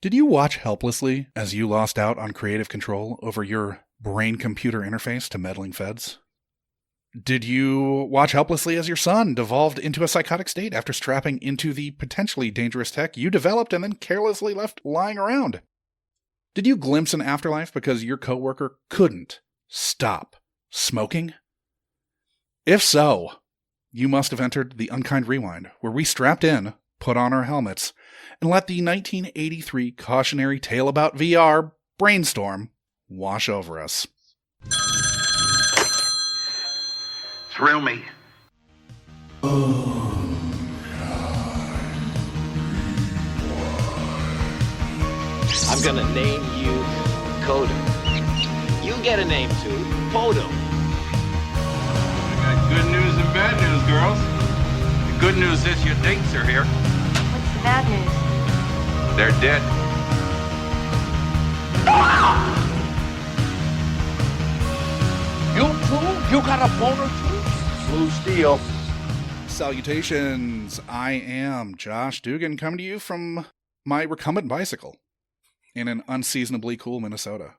Did you watch helplessly as you lost out on creative control over your brain-computer interface to meddling feds? Did you watch helplessly as your son devolved into a psychotic state after strapping into the potentially dangerous tech you developed and then carelessly left lying around? Did you glimpse an afterlife because your coworker couldn't stop smoking? If so, you must have entered the Unkind Rewind, where we strapped in, put on our helmets, and let the 1983 cautionary tale about VR, Brainstorm, wash over us. Thrill me. I'm gonna name you Coda. You get a name too, Podo. I got good news and bad news, girls. The good news is your dates are here. What's the bad news? They're dead. You too? You got a boner too? Blue Steel. Salutations, I am Josh Dugan, coming to you from my recumbent bicycle in an unseasonably cool Minnesota,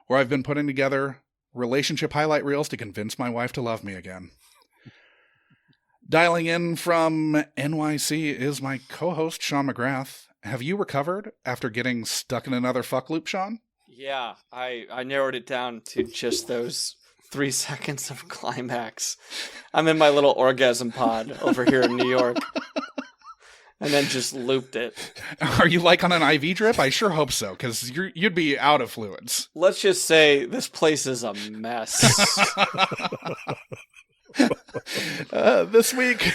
where I've been putting together relationship highlight reels to convince my wife to love me again. Dialing in from NYC is my co-host, Sean McGrath. Have you recovered after getting stuck in another fuck loop, Sean? Yeah, I narrowed it down to just those 3 seconds of climax. I'm in my little orgasm pod over here in New York. And then just looped it. Are you like on an IV drip? I sure hope so, because you'd be out of fluids. Let's just say this place is a mess. This week,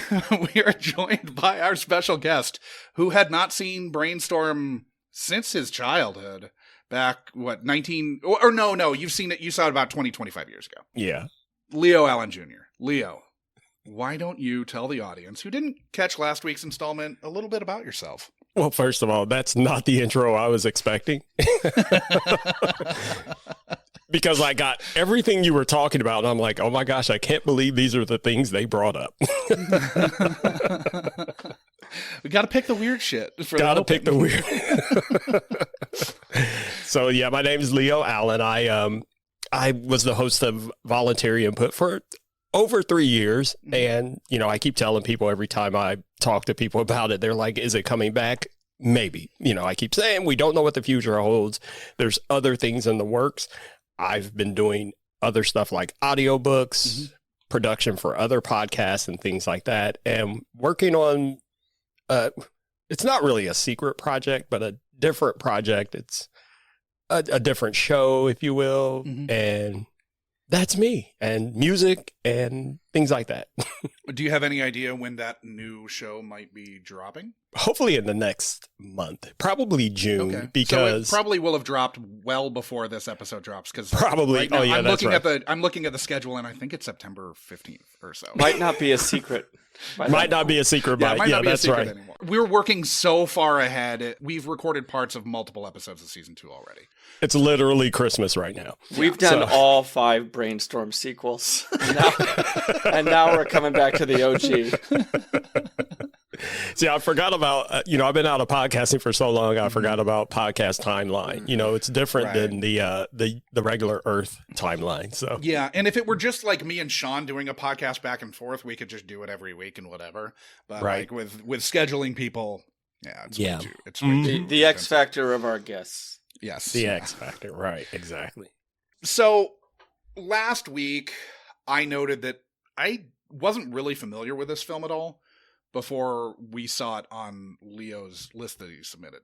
we are joined by our special guest, who had not seen Brainstorm since his childhood. Back, what, 19... Or no, you've seen it, you saw it about 20, 25 years ago. Yeah. Leo Allen Jr. Leo, why don't you tell the audience who didn't catch last week's installment a little bit about yourself? Well, first of all, that's not the intro I was expecting. Because I got everything you were talking about, and I'm like, oh my gosh, I can't believe these are the things they brought up. We got to pick the weird shit. Got to pick the weird. So yeah, my name is Leo Allen. I was the host of Voluntary Input for over 3 years, and I keep telling people every time I talk to people about it, they're like, "Is it coming back?" Maybe. I keep saying we don't know what the future holds. There's other things in the works. I've been doing other stuff like audiobooks, production for other podcasts and things like that, and working on it's not really a secret project, but a different project. It's a different show, if you will, and that's me, and music and things like that. Do you have any idea when that new show might be dropping? Hopefully in the next month, probably June, because so it probably will have dropped well before this episode drops. Because probably, right now, I'm looking at the schedule, and I think it's September 15th or so. Might not be a secret. Might not be a secret, but yeah, that's right. Anymore. We're working so far ahead. We've recorded parts of multiple episodes of season 2 already. It's literally Christmas right now. We've done all 5 Brainstorm sequels. And now we're coming back to the OG. See, I forgot about, I've been out of podcasting for so long, I forgot about podcast timeline. It's different than the regular Earth timeline. So yeah, and if it were just like me and Sean doing a podcast back and forth, we could just do it every week and whatever. But like with scheduling people, it's way too the X factor of our guests. Yes. The X factor, right, exactly. So last week, I noted that I wasn't really familiar with this film at all before we saw it on Leo's list that he submitted.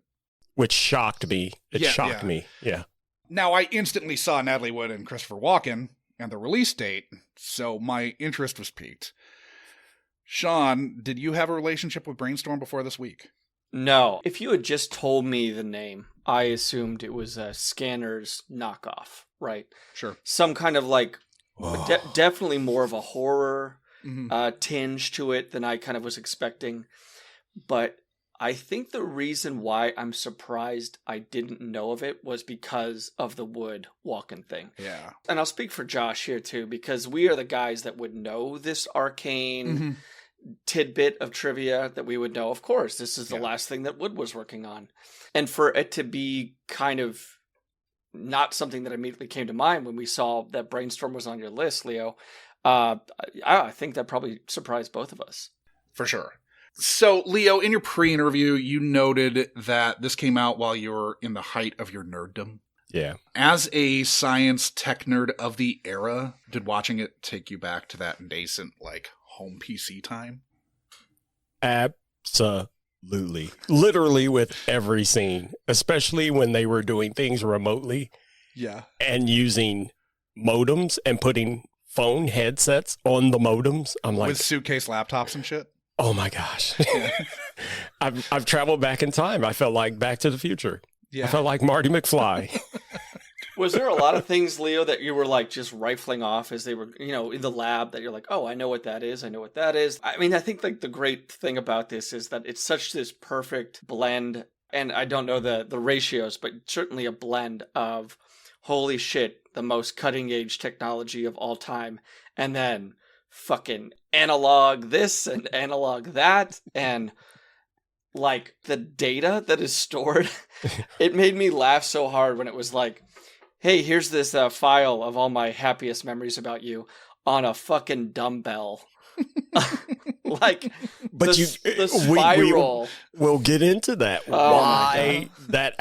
Which shocked me. It shocked me, yeah. Now, I instantly saw Natalie Wood and Christopher Walken and the release date, so my interest was piqued. Sean, did you have a relationship with Brainstorm before this week? No. If you had just told me the name, I assumed it was a Scanner's knockoff, right? Sure. Some kind of definitely more of a horror tinge to it than I kind of was expecting. But I think the reason why I'm surprised I didn't know of it was because of the Wood Walken thing. Yeah. And I'll speak for Josh here too, because we are the guys that would know this arcane tidbit of trivia that we would know, of course, this is the last thing that Wood was working on. And for it to be kind of not something that immediately came to mind when we saw that Brainstorm was on your list, Leo, I think that probably surprised both of us. For sure. So, Leo, in your pre-interview, you noted that this came out while you were in the height of your nerddom. Yeah. As a science tech nerd of the era, did watching it take you back to that nascent, like, home PC time? Absolutely. Literally with every scene, especially when they were doing things remotely. Yeah. And using modems and putting phone headsets on the modems. I'm like, with suitcase laptops and shit? Oh my gosh. I've traveled back in time. I felt like Back to the Future. Yeah. I felt like Marty McFly. Was there a lot of things, Leo, that you were like just rifling off as they were, in the lab that you're like, oh, I know what that is. I know what that is. I mean, I think like the great thing about this is that it's such this perfect blend. And I don't know the ratios, but certainly a blend of holy shit, the most cutting edge technology of all time. And then fucking analog this and analog that. And like the data that is stored, it made me laugh so hard when it was like, hey, here's this file of all my happiest memories about you on a fucking dumbbell. Like, but the spiral. We'll get into that. Why that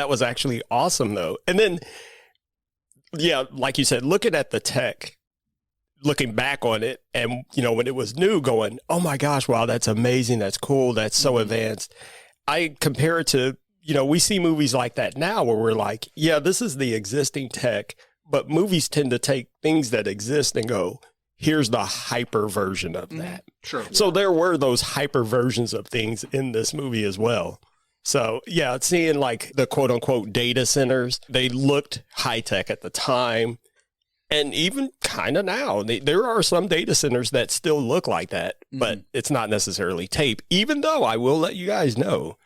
was actually awesome, though. And then, yeah, like you said, looking at the tech, looking back on it, and, when it was new, going, oh my gosh, wow, that's amazing. That's cool. That's so advanced. I compare it to, we see movies like that now where we're like, yeah, this is the existing tech, but movies tend to take things that exist and go, here's the hyper version of that. Sure. So there were those hyper versions of things in this movie as well. So yeah, seeing like the quote unquote data centers, they looked high tech at the time. And even kind of now, there are some data centers that still look like that, but it's not necessarily tape, even though I will let you guys know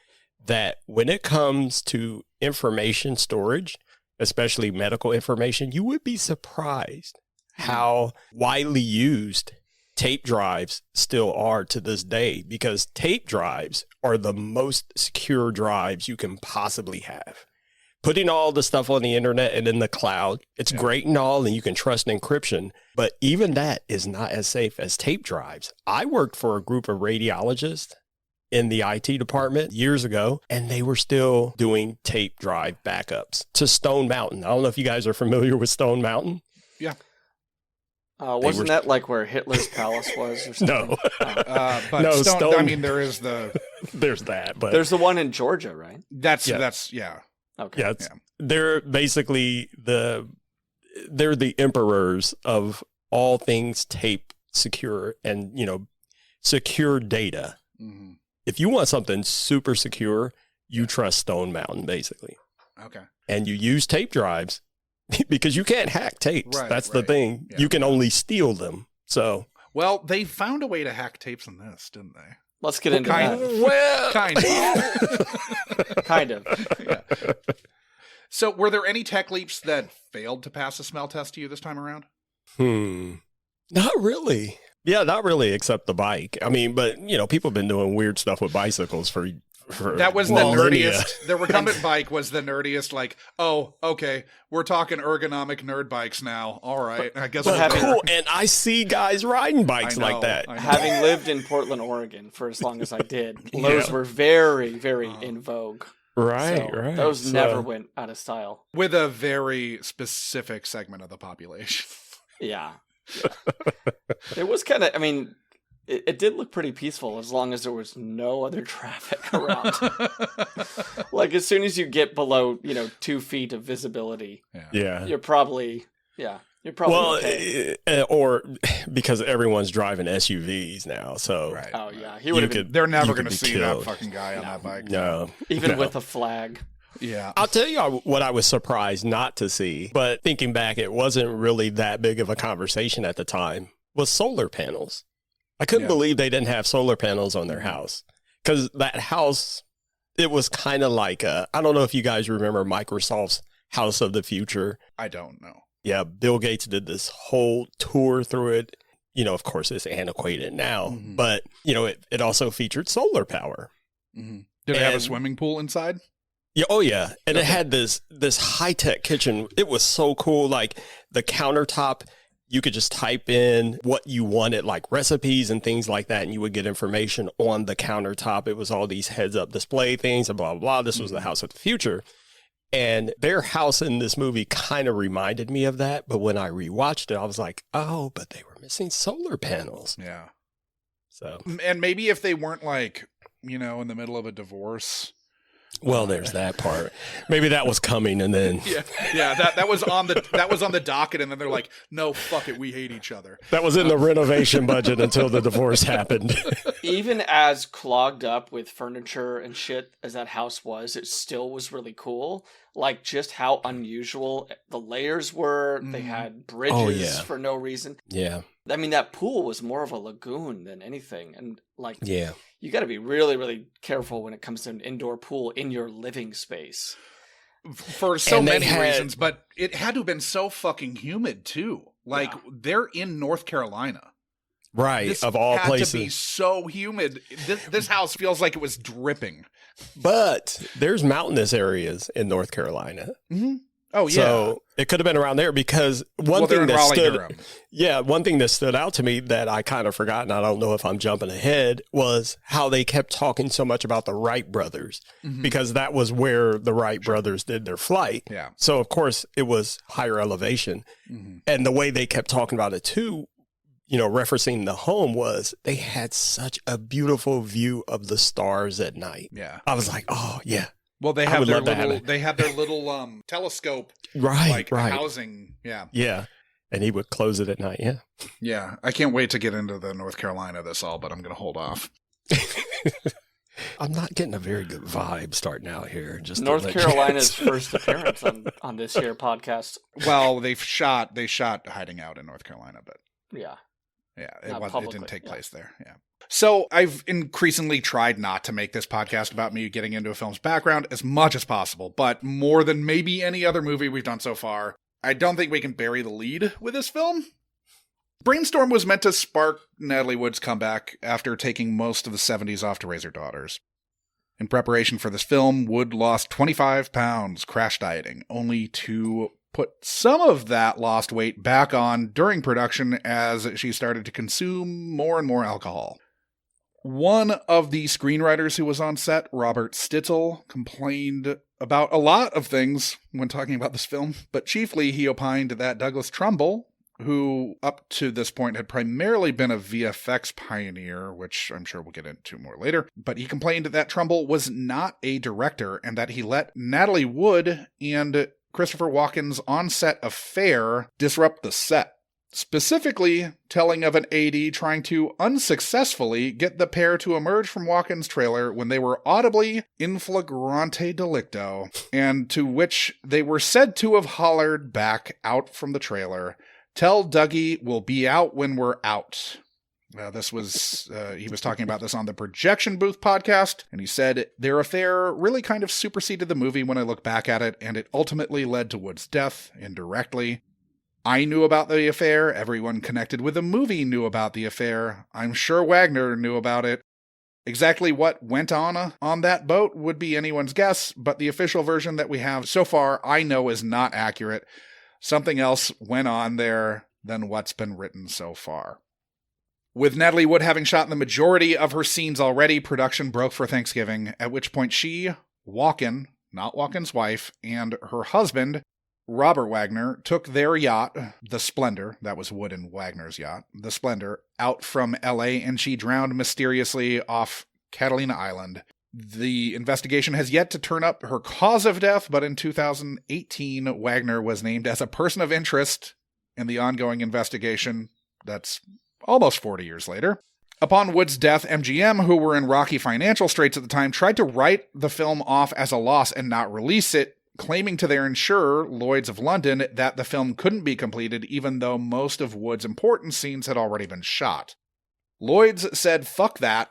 that when it comes to information storage, especially medical information, you would be surprised how widely used tape drives still are to this day, because tape drives are the most secure drives you can possibly have. Putting all the stuff on the internet and in the cloud, it's great and all, and you can trust encryption, but even that is not as safe as tape drives. I worked for a group of radiologists in the IT department years ago, and they were still doing tape drive backups to Stone Mountain. I don't know if you guys are familiar with Stone Mountain. Yeah. Wasn't that like where Hitler's palace was or something? No. But no, Stone, I mean, there is there's that, but there's the one in Georgia, right? That's Okay. Yeah, they're basically they're the emperors of all things tape secure and, secure data. Mm-hmm. If you want something super secure, you trust Stone Mountain, basically. Okay. And you use tape drives because you can't hack tapes. Right, That's the thing. Yeah. You can only steal them. So, well, they found a way to hack tapes in this, didn't they? Let's get into that. Well, kind of. Yeah. So, were there any tech leaps that failed to pass the smell test to you this time around? Not really. Yeah, not really, except the bike. I mean, but, people have been doing weird stuff with bicycles for that was the nerdiest. The recumbent bike was the nerdiest, like, oh, okay, we're talking ergonomic nerd bikes now. All right, I guess we're cool. And I see guys riding bikes like that. Having lived in Portland, Oregon for as long as I did, those were very, very in vogue. Right, so right. Those never went out of style. With a very specific segment of the population. Yeah. It was kind of, I mean, it did look pretty peaceful as long as there was no other traffic around. Like as soon as you get below, 2 feet of visibility, you're probably okay. Or because everyone's driving SUVs now, so right. Oh yeah, he would have been. They're never going to see that fucking guy on that bike. No, even with a flag. Yeah. I'll tell you what I was surprised not to see, but thinking back, it wasn't really that big of a conversation at the time, was solar panels. I couldn't believe they didn't have solar panels on their house, because that house, it was kind of like, I don't know if you guys remember Microsoft's House of the Future. I don't know. Yeah, Bill Gates did this whole tour through it. of course, it's antiquated now, but, it also featured solar power. Mm-hmm. Did it have a swimming pool inside? Yeah, oh yeah, and it had this high-tech kitchen. It was so cool. Like the countertop, you could just type in what you wanted, like recipes and things like that, and you would get information on the countertop. It was all these heads-up display things and blah, blah, blah. This was the house of the future. And their house in this movie kind of reminded me of that. But when I rewatched it, I was like, oh, but they were missing solar panels. Yeah. So, and maybe if they weren't like, in the middle of a divorce. Well, there's that part. Maybe that was coming, and then that was on the docket, and then they're like, "No, fuck it, we hate each other." That was in the renovation budget until the divorce happened. Even as clogged up with furniture and shit as that house was, it still was really cool. Like just how unusual the layers were. They had bridges for no reason. Yeah. I mean, that pool was more of a lagoon than anything. And yeah. You got to be really, really careful when it comes to an indoor pool in your living space. For so many reasons, but it had to have been so fucking humid too. Like they're in North Carolina. Right, this of all places. To be so humid. This house feels like it was dripping. But there's mountainous areas in North Carolina. Mm-hmm. Oh yeah. So it could have been around there because one thing that stood out to me that I kind of forgot, and I don't know if I'm jumping ahead, was how they kept talking so much about the Wright brothers because that was where the Wright brothers did their flight. Yeah. So of course it was higher elevation, and the way they kept talking about it too, referencing the home, was they had such a beautiful view of the stars at night. Yeah. I was like, oh yeah. Well, they had their little telescope, right, housing. Yeah. Yeah. And he would close it at night. Yeah. Yeah. I can't wait to get into the North Carolina this all, but I'm going to hold off. I'm not getting a very good vibe starting out here. Just North Carolina's first appearance on this here podcast. Well, they shot Hiding Out in North Carolina, but yeah. Yeah, it didn't take place there. Yeah. So I've increasingly tried not to make this podcast about me getting into a film's background as much as possible, but more than maybe any other movie we've done so far, I don't think we can bury the lead with this film. Brainstorm was meant to spark Natalie Wood's comeback after taking most of the 70s off to raise her daughters. In preparation for this film, Wood lost 25 pounds crash dieting, only to put some of that lost weight back on during production as she started to consume more and more alcohol. One of the screenwriters who was on set, Robert Stitzel, complained about a lot of things when talking about this film, but chiefly he opined that Douglas Trumbull, who up to this point had primarily been a VFX pioneer, which I'm sure we'll get into more later, but he complained that Trumbull was not a director and that he let Natalie Wood and Christopher Walken's on-set affair disrupt the set. Specifically, telling of an AD trying to unsuccessfully get the pair to emerge from Walken's trailer when they were audibly in flagrante delicto, and to which they were said to have hollered back out from the trailer, "Tell Dougie we'll be out when we're out." He was talking about this on the Projection Booth podcast, and he said, "Their affair really kind of superseded the movie when I look back at it, and it ultimately led to Wood's death, indirectly. I knew about the affair, everyone connected with the movie knew about the affair, I'm sure Wagner knew about it. Exactly what went on that boat would be anyone's guess, but the official version that we have so far I know is not accurate. Something else went on there than what's been written so far." With Natalie Wood having shot the majority of her scenes already, production broke for Thanksgiving, at which point she, Walken, not Walken's wife, and her husband, Robert Wagner, took their yacht, the Splendor, that was Wood and Wagner's yacht, the Splendor, out from LA, and she drowned mysteriously off Catalina Island. The investigation has yet to turn up her cause of death, but in 2018, Wagner was named as a person of interest in the ongoing investigation. That's almost 40 years later. Upon Wood's death, MGM, who were in rocky financial straits at the time, tried to write the film off as a loss and not release it, claiming to their insurer, Lloyd's of London, that the film couldn't be completed even though most of Wood's important scenes had already been shot. Lloyd's said, "Fuck that,"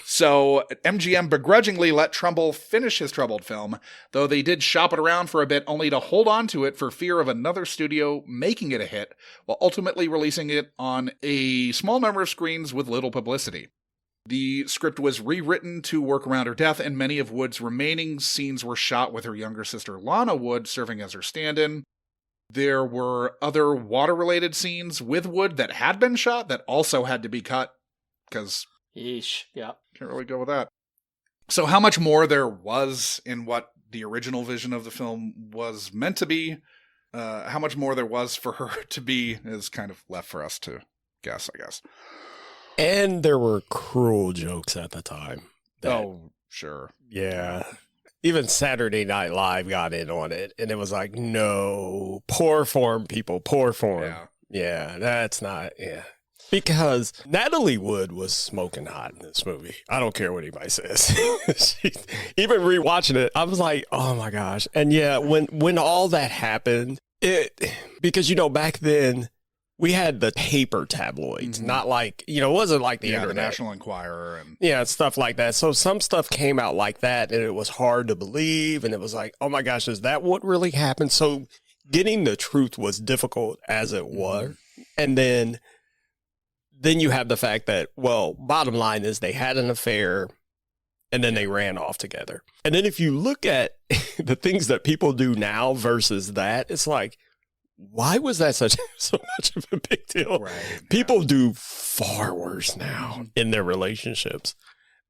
So MGM begrudgingly let Trumbull finish his troubled film, though they did shop it around for a bit only to hold on to it for fear of another studio making it a hit, while ultimately releasing it on a small number of screens with little publicity. The script was rewritten to work around her death, and many of Wood's remaining scenes were shot with her younger sister Lana Wood serving as her stand-in. There were other water-related scenes with Wood that had been shot that also had to be cut, because... Yeesh, yeah. Can't really go with that. So how much more there was in what the original vision of the film was meant to be, how much more there was for her to be, is kind of left for us to guess, I guess. And there were cruel jokes at the time. Oh, sure. Yeah. Even Saturday Night Live got in on it, and it was like, no, poor form, people, poor form. Yeah, that's not, yeah. Because Natalie Wood was smoking hot in this movie. I don't care what anybody says. Even rewatching it, I was like, oh my gosh. And yeah, when all that happened, because, you know, back then, we had the paper tabloids, not like, you know, it wasn't like the internet. The National Enquirer. And yeah, stuff like that. So some stuff came out like that, and it was hard to believe. And it was like, oh my gosh, is that what really happened? So getting the truth was difficult as it was. And then you have the fact that, well, bottom line is they had an affair and then they ran off together. And then if you look at the things that people do now versus that, it's like, why was that so much of a big deal? Right. People do far worse now in their relationships.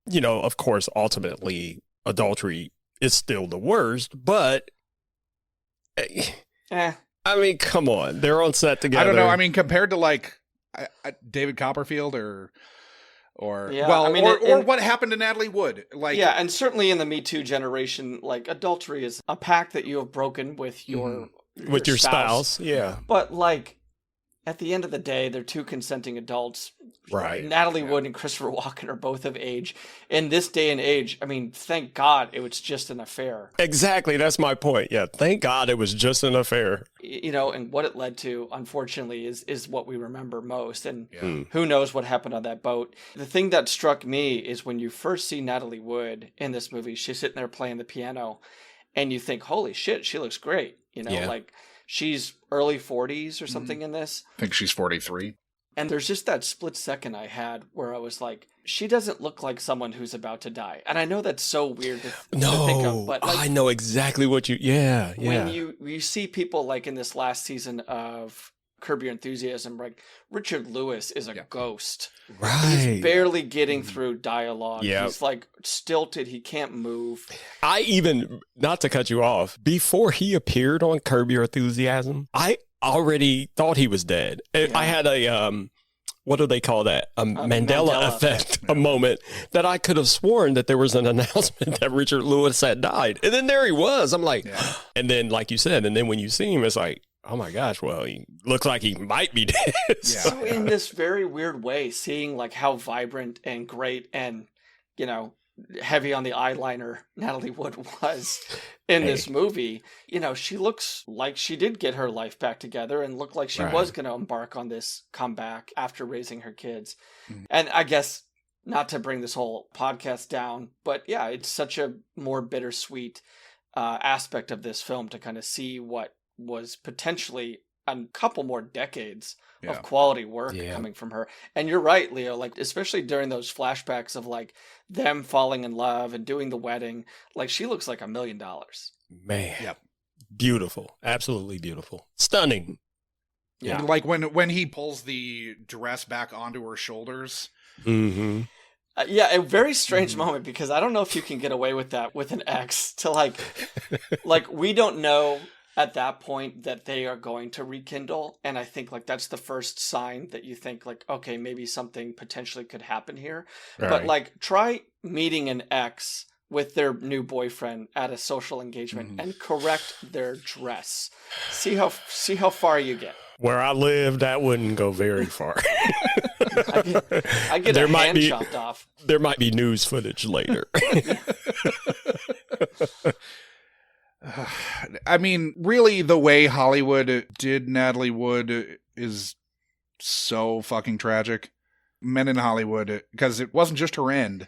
You know, of course, ultimately, adultery is still the worst, but I mean, come on. They're on set together. I don't know. I mean, compared to like David Copperfield or Yeah, well, I mean, or what happened to Natalie Wood. Like, yeah, and certainly in the Me Too generation, like adultery is a pact that you have broken with your spouse. Yeah. But like at the end of the day, they're two consenting adults. Right. Natalie Wood and Christopher Walken are both of age. In this day and age, I mean, thank God it was just an affair. Exactly. That's my point. Yeah. Thank God it was just an affair. You know, and what it led to, unfortunately, is what we remember most. And who knows what happened on that boat. The thing that struck me is when you first see Natalie Wood in this movie, she's sitting there playing the piano, and you think, holy shit, she looks great. You know, like she's early 40s or something in this. I think she's 43. And there's just that split second I had where I was like, she doesn't look like someone who's about to die. And I know that's so weird to think of, but like, I know exactly what when you see people like in this last season of Curb Your Enthusiasm, like Richard Lewis is a ghost. Right. He's barely getting through dialogue. Yep. He's like stilted. He can't move. I even, not to cut you off, before he appeared on Curb Your Enthusiasm, I already thought he was dead. Yeah. I had a, what do they call that? A Mandela effect, a moment that I could have sworn that there was an announcement that Richard Lewis had died. And then there he was. I'm like, and then like you said, and then when you see him, it's like, oh my gosh, well, he looks like he might be dead. So in this very weird way, seeing like how vibrant and great and, you know, heavy on the eyeliner Natalie Wood was in this movie, you know, she looks like she did get her life back together and looked like she was going to embark on this comeback after raising her kids. And I guess, not to bring this whole podcast down, but yeah, it's such a more bittersweet aspect of this film to kind of see what was potentially a couple more decades of quality work coming from her. And you're right, Leo, like especially during those flashbacks of like them falling in love and doing the wedding, like she looks like $1 million. Man. Beautiful. Absolutely beautiful. Stunning. Yeah. And like when he pulls the dress back onto her shoulders. Mm-hmm. A very strange moment, because I don't know if you can get away with that with an ex to like we don't know at that point that they are going to rekindle. And I think like that's the first sign that you think like, okay, maybe something potentially could happen here. Right. But like try meeting an ex with their new boyfriend at a social engagement and correct their dress. See how far you get. Where I live, that wouldn't go very far. I get a hand chopped off. There might be news footage later. I mean, really, the way Hollywood did Natalie Wood is so fucking tragic. men in Hollywood, because it wasn't just her end.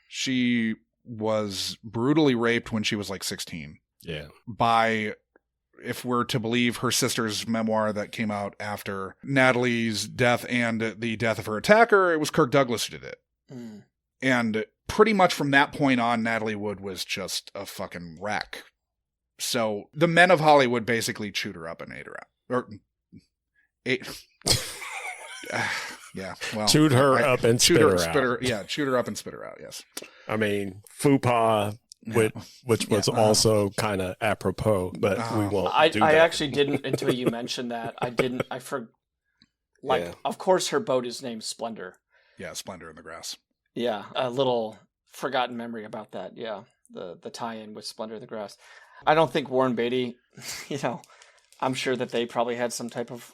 She was brutally raped when she was like 16. Yeah. By, if we're to believe her sister's memoir that came out after Natalie's death and the death of her attacker, it was Kirk Douglas who did it. Mm. And pretty much from that point on, Natalie Wood was just a fucking wreck. So the men of Hollywood basically chewed her up and ate her out. Or ate. Yeah, well, chewed her up and spit her out. Yeah, chewed her up and spit her out. Yes. I mean, faux pas, which was also kind of apropos, but we won't. I do that. actually didn't until you mentioned that. Of course, her boat is named Splendor. Yeah, Splendor in the Grass. Yeah, a little forgotten memory about that. Yeah, the tie-in with Splendor in the Grass. I don't think Warren Beatty. I'm sure that they probably had some type of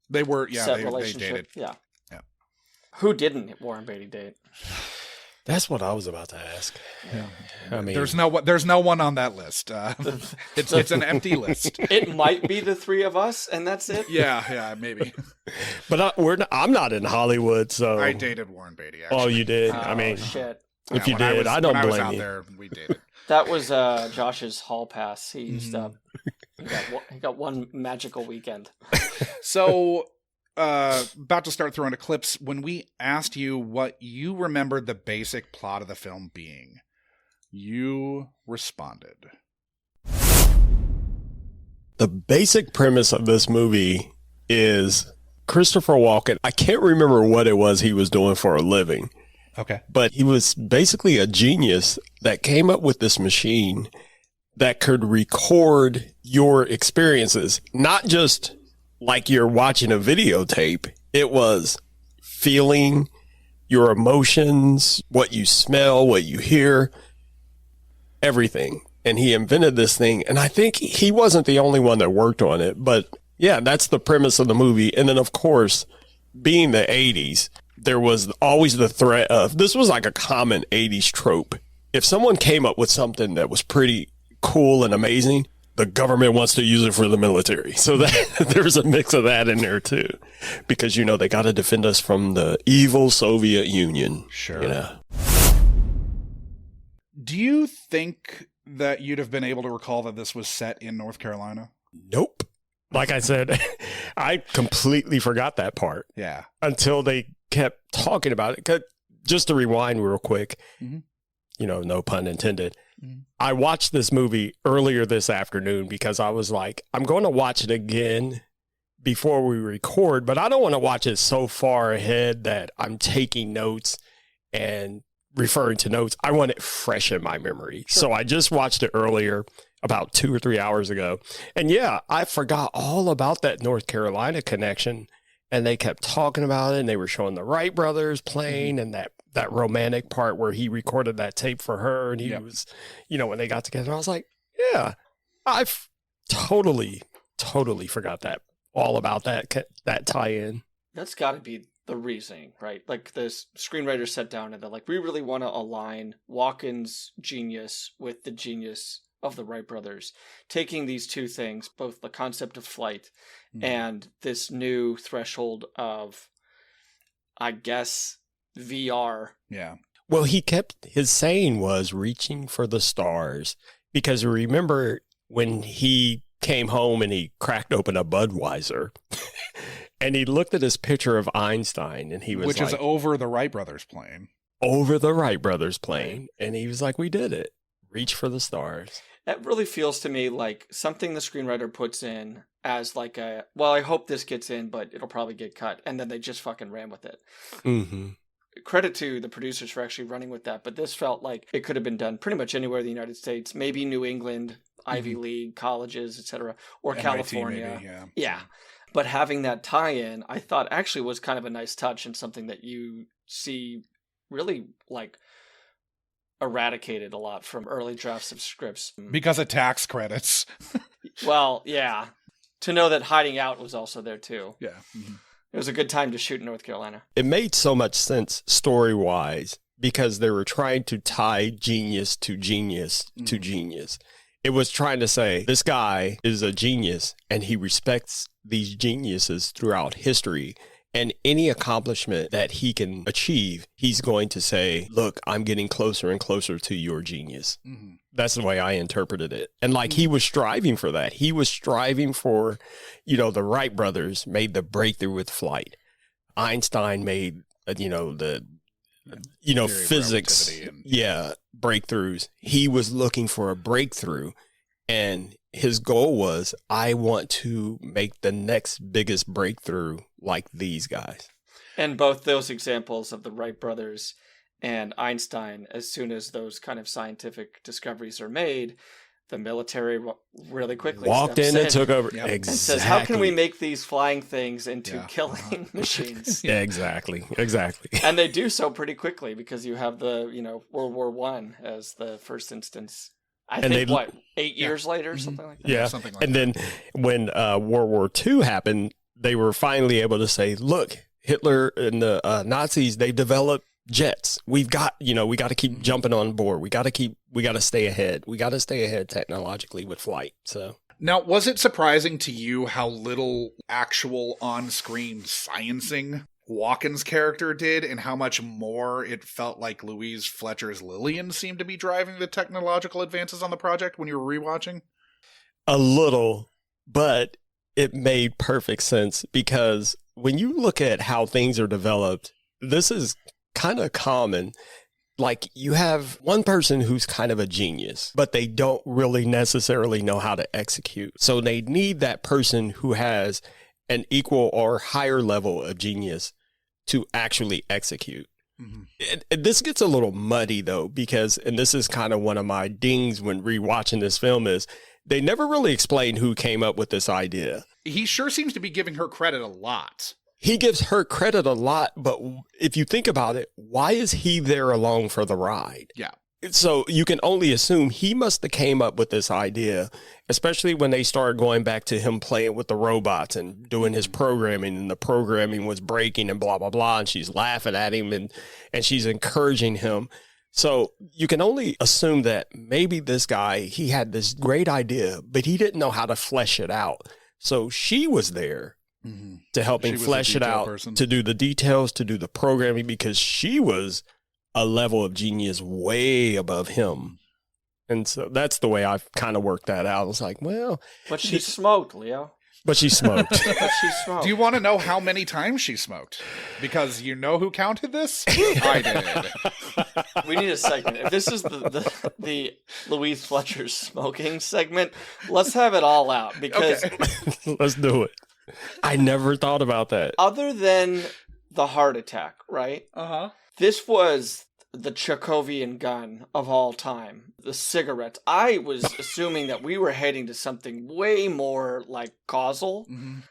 They relationship. They dated. Yeah. Who didn't Warren Beatty date? That's what I was about to ask. Yeah. I mean, there's no one on that list. It's an empty list. It might be the three of us, and that's it. Yeah, maybe. But I'm not in Hollywood, so I dated Warren Beatty. Actually. Oh, you did? Oh, I mean, shit. If you did, I don't blame out you. There, we dated. That was Josh's hall pass. He used up. He got one magical weekend. So, about to start throwing to clips. When we asked you what you remembered the basic plot of the film being, you responded. The basic premise of this movie is Christopher Walken. I can't remember what it was he was doing for a living. Okay. But he was basically a genius that came up with this machine that could record your experiences, not just like you're watching a videotape. It was feeling your emotions, what you smell, what you hear, everything. And he invented this thing. And I think he wasn't the only one that worked on it. But yeah, that's the premise of the movie. And then, of course, being the 80s, there was always the threat of, this was like a common 80s trope. If someone came up with something that was pretty cool and amazing, the government wants to use it for the military. So that there's a mix of that in there too, because, they got to defend us from the evil Soviet Union. Sure. Do you think that you'd have been able to recall that this was set in North Carolina? Nope. Like I said, I completely forgot that part. Yeah. Until they kept talking about it. Just to rewind real quick, no pun intended. Mm-hmm. I watched this movie earlier this afternoon because I was like, I'm going to watch it again before we record, but I don't want to watch it so far ahead that I'm taking notes and referring to notes. I want it fresh in my memory. Sure. So I just watched it earlier, about 2 or 3 hours ago. And yeah, I forgot all about that North Carolina connection. And they kept talking about it, and they were showing the Wright brothers playing, and that romantic part where he recorded that tape for her, and he was, when they got together, I was like, yeah, I've totally forgot all about that tie-in. That's got to be the reasoning, right? Like, the screenwriters sat down and they're like, we really want to align Walken's genius with the genius of the Wright brothers, taking these two things, both the concept of flight and this new threshold of, I guess, VR. Yeah. Well, his saying was reaching for the stars, because remember when he came home and he cracked open a Budweiser and he looked at his picture of Einstein, and he was which is over the Wright brothers plane. Over the Wright brothers plane. And he was like, we did it. Reach for the stars. That really feels to me like something the screenwriter puts in as like I hope this gets in, but it'll probably get cut. And then they just fucking ran with it. Mm-hmm. Credit to the producers for actually running with that. But this felt like it could have been done pretty much anywhere in the United States, maybe New England, Ivy League, colleges, etc., or MIT, California. Maybe, yeah. But having that tie-in, I thought actually was kind of a nice touch, and something that you see really like eradicated a lot from early drafts of scripts. Because of tax credits. Well, yeah. To know that Hiding Out was also there too. Yeah. Mm-hmm. It was a good time to shoot in North Carolina. It made so much sense story-wise because they were trying to tie genius to genius to genius. It was trying to say, this guy is a genius and he respects these geniuses throughout history. And any accomplishment that he can achieve, he's going to say, look, I'm getting closer and closer to your genius. Mm-hmm. That's the way I interpreted it. And like he was striving for that. He was striving for, the Wright brothers made the breakthrough with flight. Einstein made, physics, breakthroughs. He was looking for a breakthrough. And his goal was, I want to make the next biggest breakthrough like these guys. And both those examples of the Wright brothers and Einstein, as soon as those kind of scientific discoveries are made, the military really quickly walked in and took over. Yep. Exactly. And says, how can we make these flying things into killing machines? Yeah, exactly. And they do so pretty quickly because you have the, World War I as the first instance. I think 8 years later, something like that. Yeah, something like and that. then when World War II happened, they were finally able to say, "Look, Hitler and the Nazis, they developed jets. We've got, we got to keep jumping on board. We got to stay ahead. We got to stay ahead technologically with flight." So now, was it surprising to you how little actual on-screen sciencing Walken's character did, and how much more it felt like Louise Fletcher's Lillian seemed to be driving the technological advances on the project when you were rewatching? A little, but it made perfect sense because when you look at how things are developed, this is kind of common. Like you have one person who's kind of a genius, but they don't really necessarily know how to execute. So they need that person who has an equal or higher level of genius to actually execute. Mm-hmm. This gets a little muddy though, because, and this is kind of one of my dings when rewatching this film, is they never really explain who came up with this idea. He sure seems to be giving her credit a lot. He gives her credit a lot, but if you think about it, why is he there along for the ride? Yeah. So you can only assume he must have came up with this idea, especially when they started going back to him playing with the robots and doing his programming, and the programming was breaking and blah, blah, blah. And she's laughing at him and she's encouraging him. So you can only assume that maybe this guy, he had this great idea, but he didn't know how to flesh it out. So she was there to help him flesh it out, to do the details, to do the programming, because she was a level of genius way above him. And so that's the way I've kind of worked that out. I was like, well. But she smoked, Leo. But she smoked. Do you want to know how many times she smoked? Because you know who counted this? I did. We need a segment. If this is the Louise Fletcher's smoking segment, let's have it all out. Because let's do it. I never thought about that. Other than the heart attack, right? Uh-huh. This was the Chekhovian gun of all time, the cigarette. I was assuming that we were heading to something way more like causal,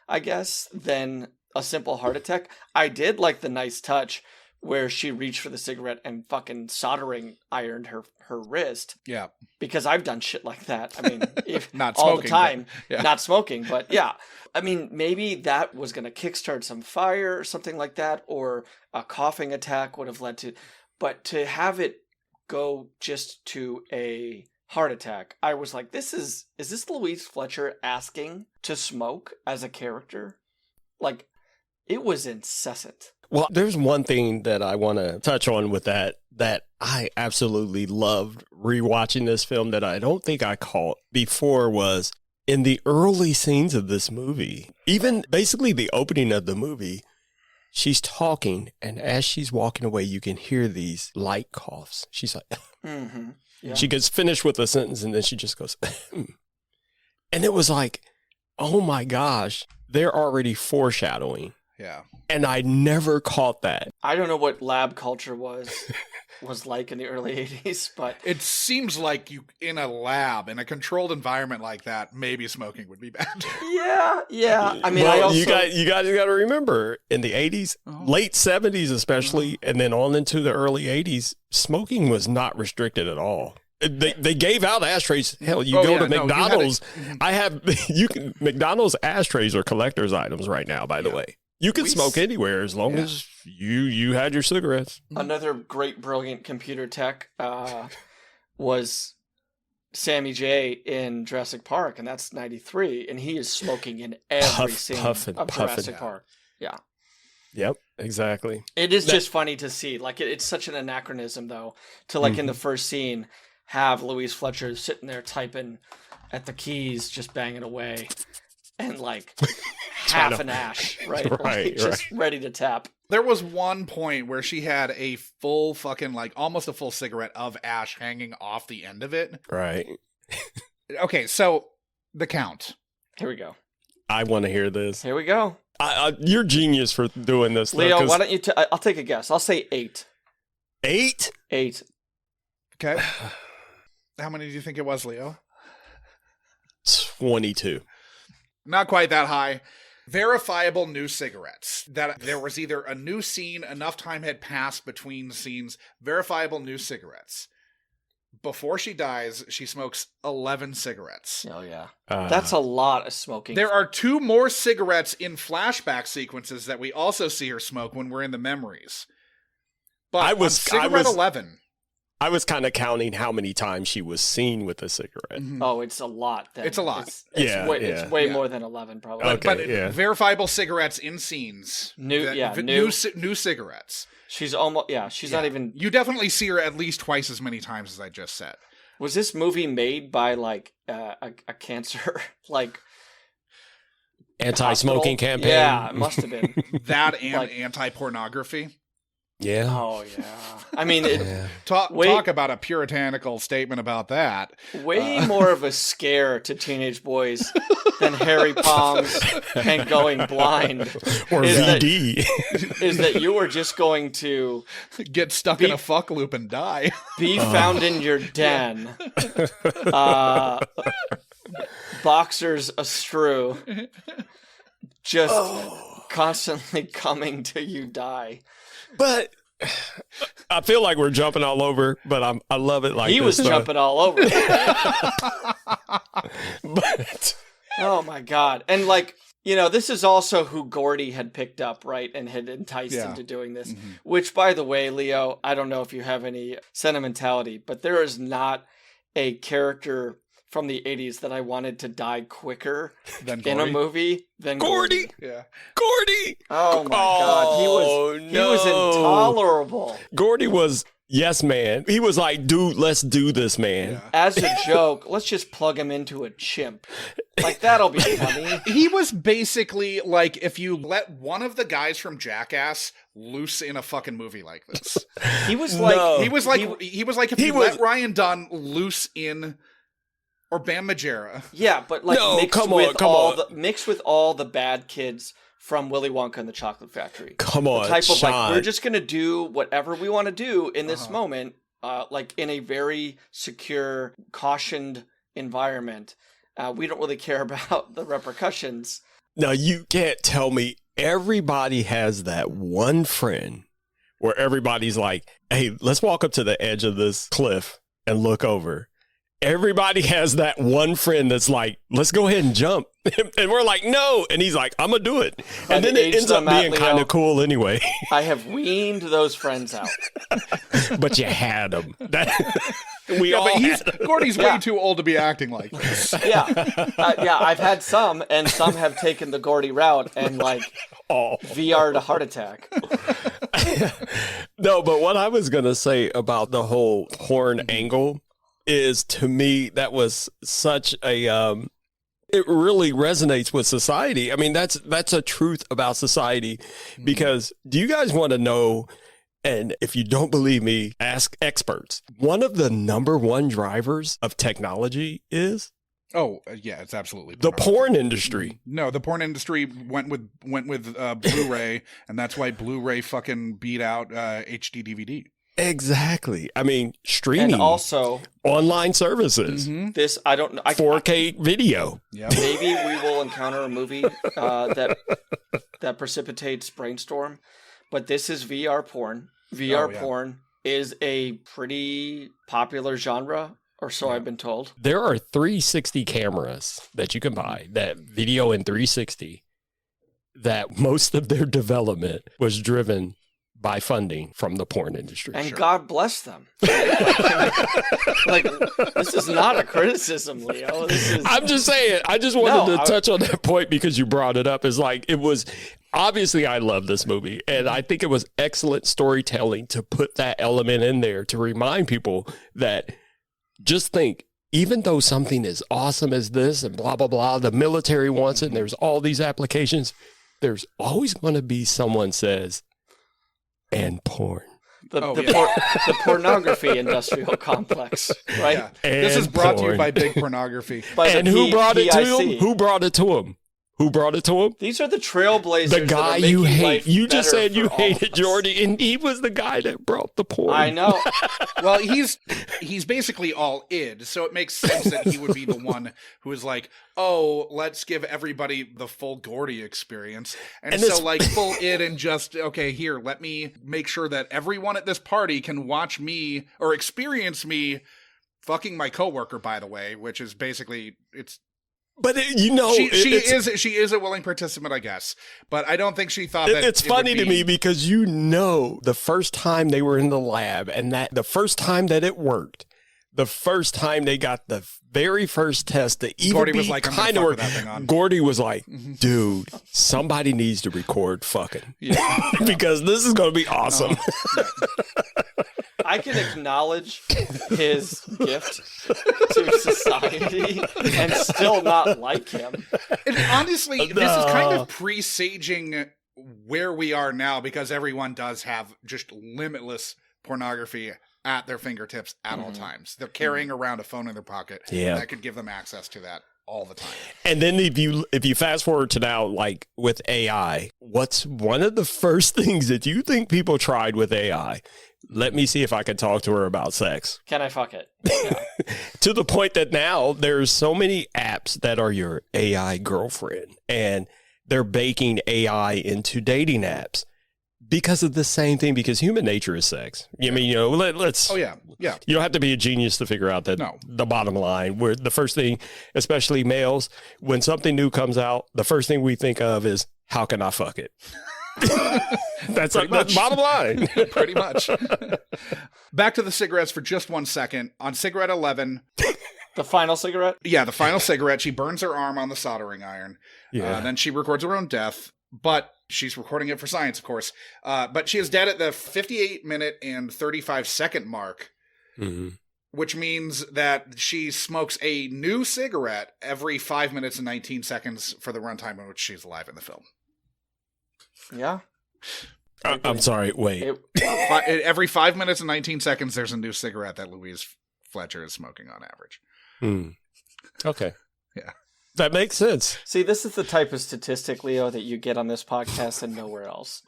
I guess, than a simple heart attack. I did like the nice touch where she reached for the cigarette and fucking soldering ironed her wrist. Yeah. Because I've done shit like that. I mean, not all smoking, the time. but, yeah. Not smoking, but yeah. I mean, maybe that was going to kickstart some fire or something like that, or a coughing attack would have led to. But to have it go just to a heart attack, I was like, is this Louise Fletcher asking to smoke as a character? Like, it was incessant. Well, there's one thing that I want to touch on with that I absolutely loved rewatching this film that I don't think I caught before, was in the early scenes of this movie, even basically the opening of the movie, she's talking, and as she's walking away, you can hear these light coughs. She's like, yeah. She gets finished with a sentence, and then she just goes, and it was like, oh my gosh, they're already foreshadowing. Yeah. And I never caught that. I don't know what lab culture was like in the early 80s, but it seems like you in a lab, in a controlled environment like that, maybe smoking would be bad. Yeah. I mean, well, you guys got to remember, in the 80s, late 70s especially, and then on into the early 80s, smoking was not restricted at all. They gave out ashtrays. Hell, you go to McDonald's. McDonald's ashtrays are collector's items right now, by the way. You can smoke anywhere as long as you had your cigarettes. Another great, brilliant computer tech was Sammy J in Jurassic Park, and that's 93, and he is smoking in every scene of Jurassic Park. Yeah. Yep, exactly. It is just funny to see. Like, it's such an anachronism, though, to, like, in the first scene, have Louise Fletcher sitting there typing at the keys, just banging away, and, like, half an ash, right? Like, just ready to tap. There was one point where she had a full fucking, like, almost a full cigarette of ash hanging off the end of it. Right. Okay, so the count. Here we go. I want to hear this. Here we go. You're genius for doing this. Leo, why don't you... I'll take a guess. I'll say 8. 8? 8. Okay. How many do you think it was, Leo? 22. Not quite that high. Verifiable new cigarettes. That there was either a new scene, enough time had passed between scenes. Verifiable new cigarettes. Before she dies, she smokes 11 cigarettes. Oh, yeah. That's a lot of smoking. There are 2 more cigarettes in flashback sequences that we also see her smoke when we're in the memories. But cigarette 11. I was kind of counting how many times she was seen with a cigarette. Mm-hmm. Oh, it's a lot. Then. It's a lot. It's way more than 11, probably. But verifiable cigarettes in scenes. New cigarettes. She's almost, she's not even... You definitely see her at least twice as many times as I just said. Was this movie made by, like, a cancer, like... Anti-smoking campaign? Yeah, it must have been. That and like, anti-pornography. Yeah. Oh, yeah. I mean, talk about a puritanical statement about that. Way more of a scare to teenage boys than hairy palms and going blind. Or VD. Is that you are just going to... get stuck in a fuck loop and die. Be found in your den. Boxers astrew. Just constantly coming till you die. But I feel like we're jumping all over, but I love it like he this. He was jumping all over. But oh my God. And like, you know, this is also who Gordy had picked up, right? And had enticed him to doing this. Mm-hmm. Which, by the way, Leo, I don't know if you have any sentimentality, but there is not a character from the 80s that I wanted to die quicker in a movie than Gordy. Yeah. Gordy! Oh my God. He was intolerable. Gordy was yes man. He was like, dude, let's do this, man. Yeah. As a joke, let's just plug him into a chimp. Like, that'll be funny. He was basically like if you let one of the guys from Jackass loose in a fucking movie like this. He was like if you let Ryan Dunn loose in or Bam Margera. Yeah, but like mixed with all the bad kids from Willy Wonka and the Chocolate Factory. Come on, the type of Sean. like, we're just gonna do whatever we want to do in this moment, like in a very secure, cautioned environment. We don't really care about the repercussions. Now you can't tell me everybody has that one friend where everybody's like, "Hey, let's walk up to the edge of this cliff and look over." Everybody has that one friend that's like, let's go ahead and jump. And we're like, no. And he's like, I'm going to do it. And then it ends up being kind of cool anyway. I have weaned those friends out. But you had them. Gordy's way too old to be acting like this. I've had some, and some have taken the Gordy route and like VR'd a heart attack. No, but what I was going to say about the whole horn angle is, to me, that was such a it really resonates with society. I mean, that's a truth about society, because do you guys want to know, and if you don't believe me, ask experts, one of the number one drivers of technology is it's absolutely the porn industry. No, the porn industry went with Blu-ray, and that's why Blu-ray fucking beat out HD DVD. Exactly. I mean, streaming, and also online services. Mm-hmm. This I don't know. 4K video. Yeah. Maybe we will encounter a movie that precipitates Brainstorm, but this is VR porn. Porn is a pretty popular genre, or so I've been told. There are 360 cameras that you can buy that video in 360. That most of their development was driven by funding from the porn industry. And God bless them. Like, this is not a criticism, Leo. I'm just saying, I just wanted to touch on that point because you brought it up. It's like, obviously I love this movie, and I think it was excellent storytelling to put that element in there to remind people that just think, even though something as awesome as this and blah, blah, blah, the military wants it and there's all these applications, there's always going to be someone says, and porn. The pornography industrial complex, right? Yeah. This is brought to you by Big Pornography. And who brought it to him? Who brought it to him? Who brought it to him? These are the trailblazers. The guy you hate. You just said you hated Jordan. Jordy, and he was the guy that brought the porn. I know. Well, he's basically all id, so it makes sense that he would be the one who is like, oh, let's give everybody the full Gordy experience. And so, like, full id and just, okay, here, let me make sure that everyone at this party can watch me or experience me fucking my coworker, by the way, which is basically, it's... But she is a willing participant, I guess. But I don't think she thought that it's funny to me because the first time they were in the lab and that the first time that it worked, the first time they got the very first test to even Gordy be was like, kind of work, Gordy was like, dude, somebody needs to record fucking because this is going to be awesome. I can acknowledge his gift to society and still not like him. And honestly, this is kind of presaging where we are now because everyone does have just limitless pornography at their fingertips at all times. They're carrying around a phone in their pocket that could give them access to that all the time. And then if you fast forward to now, like with AI, what's one of the first things that you think people tried with AI? Let me see if I can talk to her about sex. Can I fuck it? Yeah. To the point that now there's so many apps that are your AI girlfriend, and they're baking AI into dating apps because of the same thing, because human nature is sex. I mean, let's... Oh, yeah. You don't have to be a genius to figure out that the bottom line, where the first thing, especially males, when something new comes out, the first thing we think of is, how can I fuck it? That's the bottom line. Pretty much. Back to the cigarettes for just 1 second. On cigarette 11... The final cigarette? Yeah, the final cigarette. She burns her arm on the soldering iron. Yeah. Then she records her own death, but she's recording it for science, of course. But she is dead at the 58-minute and 35-second mark, which means that she smokes a new cigarette every 5 minutes and 19 seconds for the runtime in which she's alive in the film. Yeah. I'm sorry, wait. Every 5 minutes and 19 seconds, there's a new cigarette that Louise Fletcher is smoking on average. Okay. Yeah. That makes sense. See, this is the type of statistic, Leo, that you get on this podcast and nowhere else.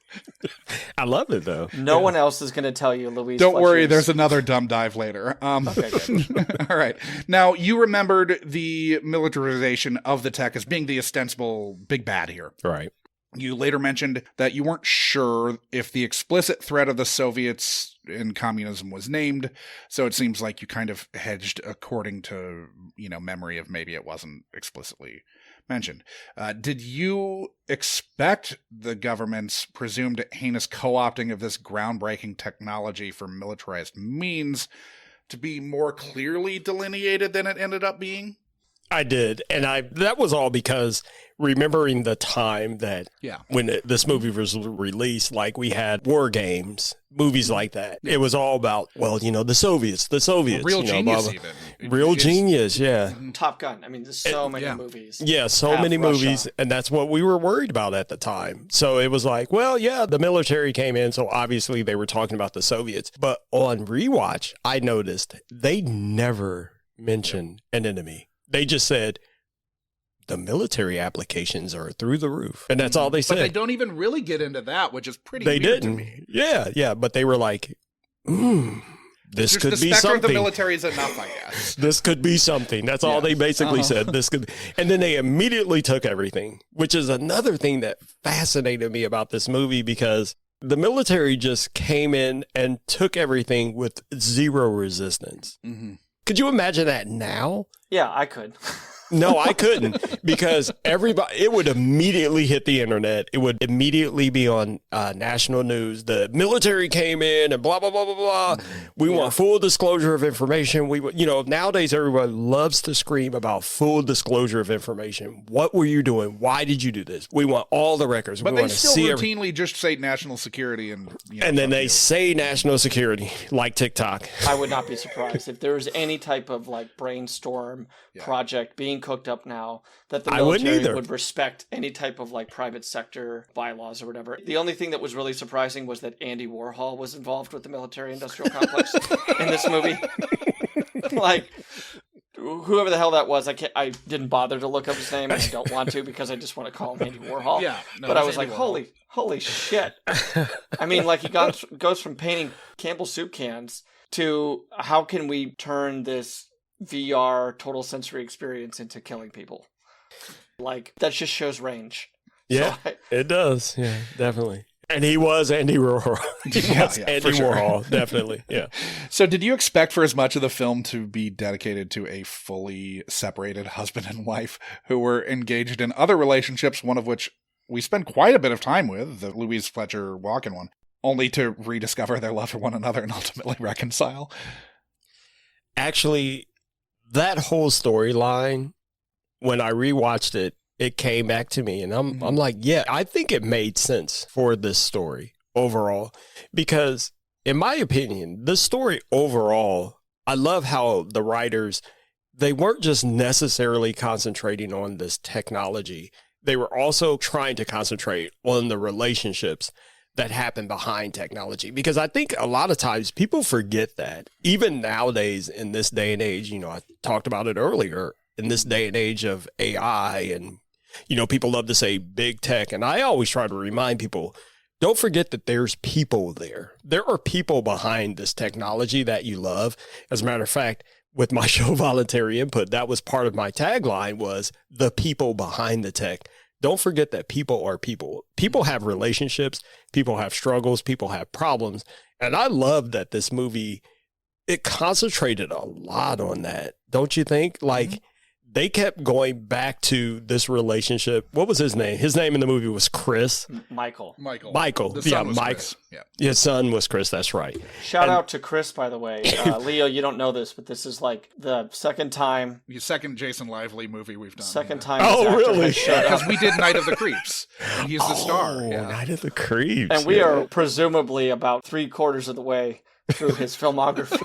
I love it, though. No one else is going to tell you, Louise. Don't worry, there's another dumb dive later. Okay, good. All right. Now, you remembered the militarization of the tech as being the ostensible big bad here. Right. You later mentioned that you weren't sure if the explicit threat of the Soviets in communism was named, so it seems like you kind of hedged according to, memory of maybe it wasn't explicitly mentioned. Did you expect the government's presumed heinous co-opting of this groundbreaking technology for militarized means to be more clearly delineated than it ended up being? I did, and that was all because remembering the time that when this movie was released, like we had war games, movies like that. It was all about, the Soviets. Real genius, even. Real genius, yeah. Top Gun. I mean, there's so many movies. Yeah, so many movies, and that's what we were worried about at the time. So it was like, the military came in, so obviously they were talking about the Soviets. But on rewatch, I noticed they never mentioned an enemy. They just said, the military applications are through the roof. And that's all they said. But they don't even really get into that, which is pretty weird to me. Yeah. But they were like, this just could the be specter something. Of the military is enough, I guess. This could be something. That's all they basically said. This could, and then they immediately took everything, which is another thing that fascinated me about this movie, because the military just came in and took everything with zero resistance. Mm-hmm. Could you imagine that now? Yeah, I could. No, I couldn't because it would immediately hit the internet. It would immediately be on national news. The military came in and blah, blah, blah, blah, blah. We want full disclosure of information. Nowadays everybody loves to scream about full disclosure of information. What were you doing? Why did you do this? We want all the records. But we they want to still see routinely just say national security and then they say national security like TikTok. I would not be surprised if there was any type of like brainstorm project being cooked up now that the military would respect any type of like private sector bylaws or whatever. The only thing that was really surprising was that Andy Warhol was involved with the military industrial complex in this movie. Like, whoever the hell that was, I didn't bother to look up his name, and I don't want to because I just want to call him Andy Warhol. Yeah, no, but I was Andy like, Warhol. holy shit. I mean, like, he goes from painting Campbell's soup cans to how can we turn this VR total sensory experience into killing people? Like, that just shows range. Yeah, it does. Yeah, definitely. And he was Andy Warhol. Andy Warhol, definitely. Yeah. So did you expect for as much of the film to be dedicated to a fully separated husband and wife who were engaged in other relationships, one of which we spend quite a bit of time with, the Louise Fletcher Walken one, only to rediscover their love for one another and ultimately reconcile? Actually, that whole storyline, when I rewatched it, it came back to me, and I'm like, yeah, I think it made sense for this story overall, because in my opinion, the story overall, I love how the writers, they weren't just necessarily concentrating on this technology. They were also trying to concentrate on the relationships that happen behind technology, because I think a lot of times people forget that even nowadays in this day and age, I talked about it earlier, in this day and age of AI and people love to say big tech, and I always try to remind people, don't forget that there's people there. There are people behind this technology that you love. As a matter of fact, with my show Voluntary Input, that was part of my tagline, was the people behind the tech. Don't forget that people are people. People have relationships, people have struggles, people have problems. And I love that this movie, it concentrated a lot on that. Don't you think? Like, they kept going back to this relationship. What was his name? His name in the movie was Chris. Michael. The son was Chris. Yeah. His son was Chris. That's right. Shout out to Chris, by the way. Leo, you don't know this, but this is like the second Jason Lively movie we've done. Second time. Oh, really? Because we did Night of the Creeps. And he's the star. Yeah. Night of the Creeps. And we are presumably about 3/4 of the way through his filmography,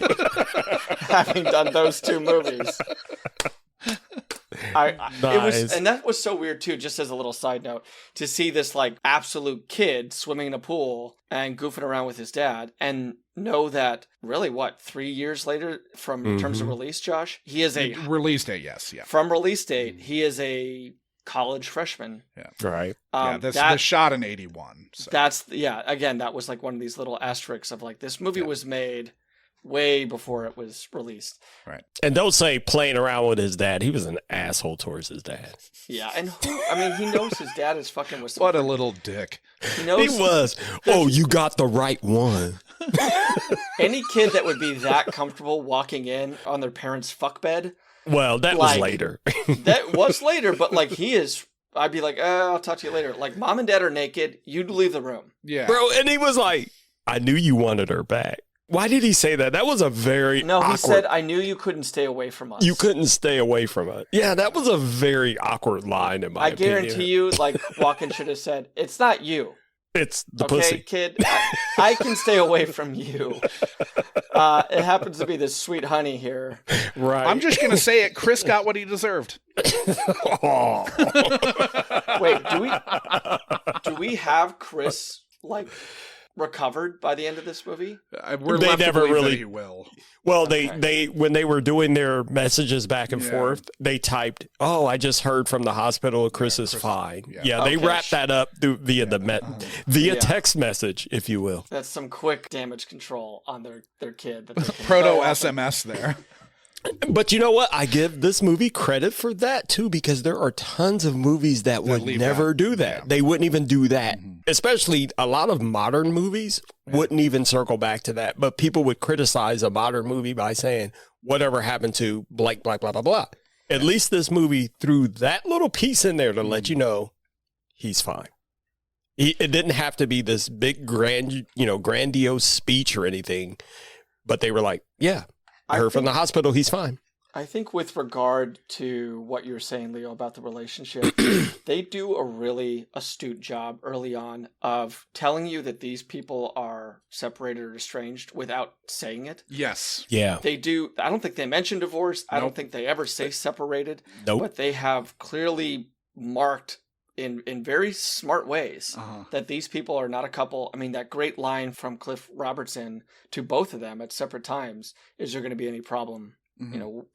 having done those two movies. Nice. And that was so weird too, just as a little side note, to see this like absolute kid swimming in a pool and goofing around with his dad, and know that really 3 years later from in terms of release, Josh, he is a release date. Yes. Yeah. From release date, he is a college freshman. Yeah. Right. This shot in 81. So. Again, that was like one of these little asterisks of like, this movie was made way before it was released. Right. And don't say playing around with his dad. He was an asshole towards his dad. Yeah. And he knows his dad is fucking with What a little dick. He knows. He was. Oh, you got the right one. Any kid that would be that comfortable walking in on their parents' fuck bed. Well, that was later. That was later, but like he is. I'd be like, I'll talk to you later. Like, mom and dad are naked. You'd leave the room. Yeah. Bro, and he was like, I knew you wanted her back. Why did he say that? That was a very awkward... he said, I knew you couldn't stay away from us. You couldn't stay away from us. Yeah, that was a very awkward line in my opinion. I guarantee you, like, Walken should have said, it's not you. It's the pussy. Okay, kid, I can stay away from you. It happens to be this sweet honey here. Right. I'm just going to say it. Chris got what he deserved. Oh. Wait, do we have Chris, like... recovered by the end of this movie? They never really he will. Well, they when they were doing their messages back and forth, they typed, "Oh, I just heard from the hospital. Chris is fine." Yeah, they wrapped that up via via text message, if you will. That's some quick damage control on their kid. Proto SMS there. But you know what? I give this movie credit for that too, because there are tons of movies that would never do that. Yeah. They wouldn't even do that. Mm-hmm. Especially a lot of modern movies wouldn't even circle back to that. But people would criticize a modern movie by saying, whatever happened to blank, blah, blah, blah, blah. At least this movie threw that little piece in there to let you know he's fine. It didn't have to be this big grandiose speech or anything, but they were like, yeah, I heard from the hospital he's fine. I think with regard to what you're saying, Leo, about the relationship, they do a really astute job early on of telling you that these people are separated or estranged without saying it. Yes. Yeah. They do. I don't think they mention divorce. I don't think they ever say separated. Nope. But they have clearly marked in very smart ways that these people are not a couple. I mean, that great line from Cliff Robertson to both of them at separate times, is there going to be any problem?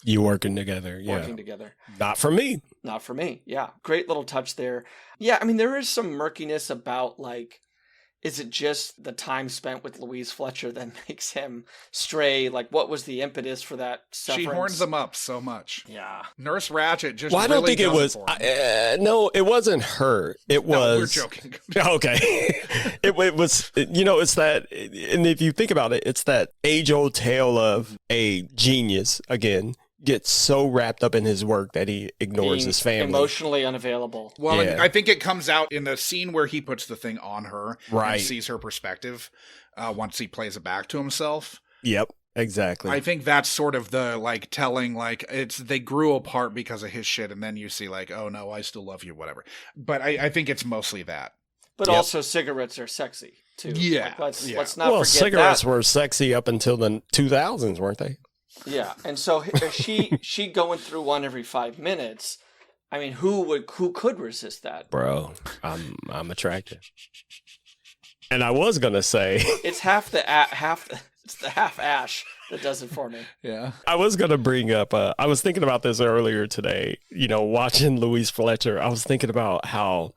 You working together. Yeah. Working together. Not for me. Not for me. Yeah. Great little touch there. Yeah. I mean, there is some murkiness about, like, is it just the time spent with Louise Fletcher that makes him stray? Like, what was the impetus for that severance? She horns him up so much. Yeah. Nurse Ratchet just I don't think it was. No, it wasn't her. It was. No, we're joking. Okay. it was, it's that, and if you think about it, it's that age-old tale of a genius, again, gets so wrapped up in his work that he ignores his family. Emotionally unavailable. Well, and I think it comes out in the scene where he puts the thing on her and sees her perspective once he plays it back to himself. Yep, exactly. I think that's sort of the, like, telling, like, they grew apart because of his shit, and then you see, like, oh no, I still love you, whatever. But I think it's mostly that. But also cigarettes are sexy too. Yeah. Like, let's not forget cigarettes that. were sexy up until the 2000s, weren't they? Yeah, and so she going through one every 5 minutes. I mean, who could resist that? Bro, I'm attracted. And I was gonna say it's it's the half ash that does it for me. Yeah, I was gonna bring up. I was thinking about this earlier today. Watching Louise Fletcher, I was thinking about how.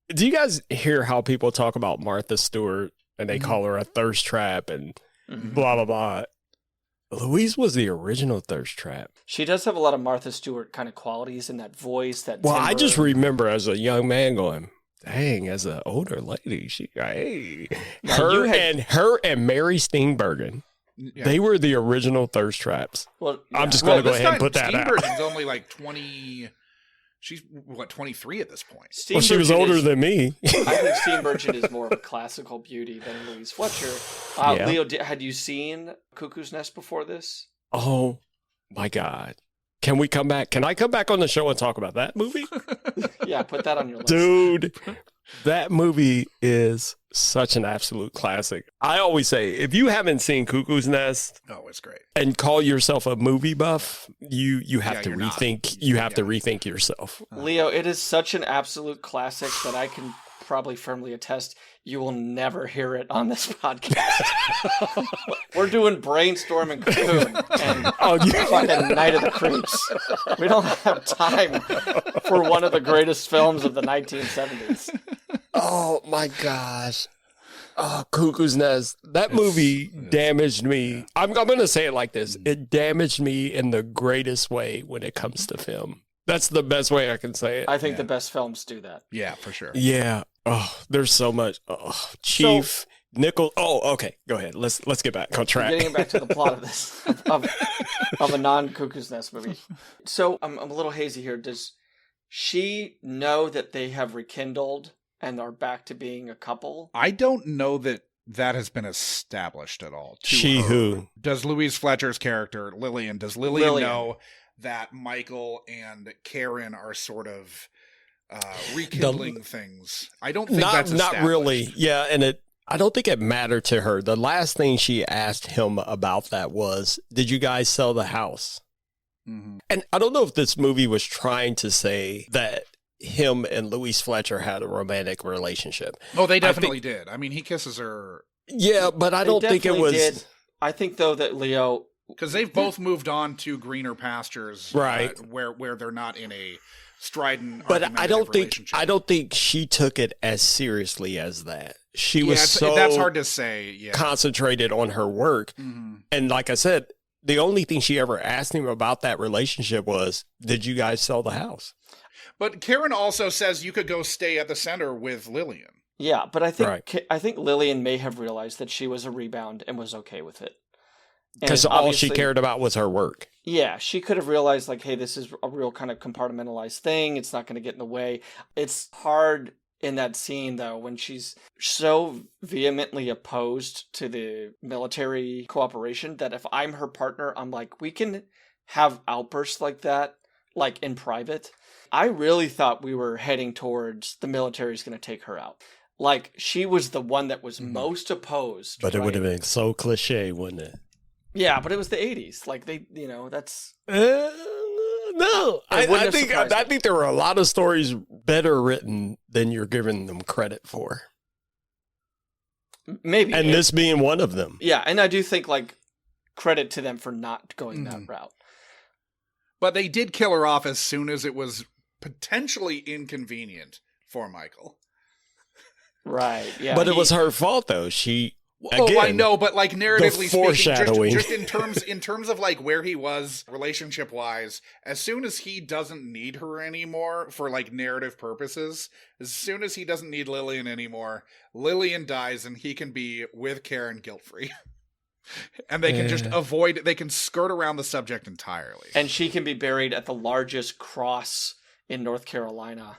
Do you guys hear how people talk about Martha Stewart and they call her a thirst trap and blah blah blah? Louise was the original thirst trap. She does have a lot of Martha Stewart kind of qualities in that voice. I just remember as a young man going, dang, as an older lady, her and Mary Steenburgen, they were the original thirst traps. Well, yeah. I'm just going to go ahead and put that out. Steenburgen's only like 20. She's, 23 at this point? Well, she was older than me. I think Steenburgen is more of a classical beauty than Louise Fletcher. Leo, had you seen Cuckoo's Nest before this? Oh, my God. Can we come back? Can I come back on the show and talk about that movie? Yeah, put that on your list. Dude, that movie is such an absolute classic. I always say, if you haven't seen Cuckoo's Nest, it's great, and call yourself a movie buff, you have to rethink. You have to rethink yourself. Leo, it is such an absolute classic that I can probably firmly attest you will never hear it on this podcast. We're doing Brainstorm and Cocoon and fucking Night of the Creeps. We don't have time for one of the greatest films of the 1970s. Oh my gosh. Oh, Cuckoo's Nest. That movie damaged me. I'm going to say it like this. It damaged me in the greatest way when it comes to film. That's the best way I can say it. I think the best films do that. Yeah, for sure. Yeah. Oh, there's so much. Oh, Chief, Nickel. Oh, okay. Go ahead. Let's get back on track. Getting back to the plot of this, of a non-Cuckoo's Nest movie. So I'm a little hazy here. Does she know that they have rekindled and are back to being a couple? I don't know that has been established at all. Who? Does Louise Fletcher's character, Lillian, know that Michael and Karen are sort of rekindling things? I don't think that's established. Not really. Yeah, and I don't think it mattered to her. The last thing she asked him about that was, did you guys sell the house? Mm-hmm. And I don't know if this movie was trying to say that him and Louise Fletcher had a romantic relationship. Oh, they definitely did. I mean, he kisses her. Yeah, but I don't think it was. Did. I think, though, that Leo... Because they've both moved on to greener pastures, right? Where they're not in a strident. But I don't think she took it as seriously as that. She was that's hard to say. Yeah. Concentrated on her work, and like I said, the only thing she ever asked him about that relationship was, "Did you guys sell the house?" But Karen also says you could go stay at the center with Lillian. Yeah, but I think Lillian may have realized that she was a rebound and was okay with it. Because And all she obviously- cared about was her work. Yeah, she could have realized, like, hey, this is a real kind of compartmentalized thing. It's not going to get in the way. It's hard in that scene, though, when she's so vehemently opposed to the military cooperation that if I'm her partner, I'm like, we can have outbursts like that, like in private. I really thought we were heading towards the military's going to take her out. Like, she was the one that was most opposed. But it would right? have been so cliche, wouldn't it? Yeah, but it was the 80s. Like, they, that's... No, It wouldn't I have think surprised me. I think there were a lot of stories better written than you're giving them credit for, Maybe. and this being one of them. Yeah, and I do think, like, credit to them for not going that route. But they did kill her off as soon as it was potentially inconvenient for Michael. Right, yeah. But it was her fault, though. She Oh, I again, know, but like narratively speaking, foreshadowing. just in terms of like where he was relationship wise, as soon as he doesn't need her anymore for like narrative purposes, as soon as he doesn't need Lillian anymore, Lillian dies and he can be with Karen guilt free. And they can just they can skirt around the subject entirely. And she can be buried at the largest cross in North Carolina.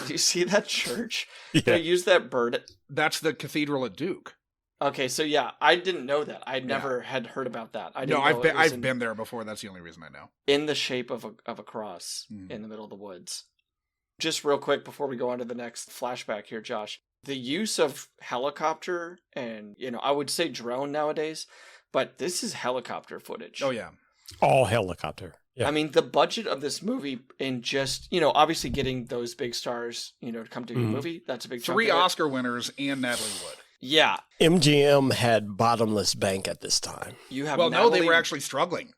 Do you see that church? Yeah. They use that bird. That's the cathedral at Duke. Okay, so yeah, I didn't know that. I never had heard about that. I didn't No, know it was I've been there before. That's the only reason I know. in the shape of a cross in the middle of the woods. Just real quick before we go on to the next flashback here, Josh, the use of helicopter and, I would say drone nowadays, but this is helicopter footage. Oh yeah. all helicopter. Yeah. I mean, the budget of this movie in just, obviously getting those big stars, to come to your movie, that's a big chunk 3 of it. Oscar winners and Natalie Wood. Yeah. MGM had bottomless bank at this time. You have Well, no, they Natalie- were actually struggling.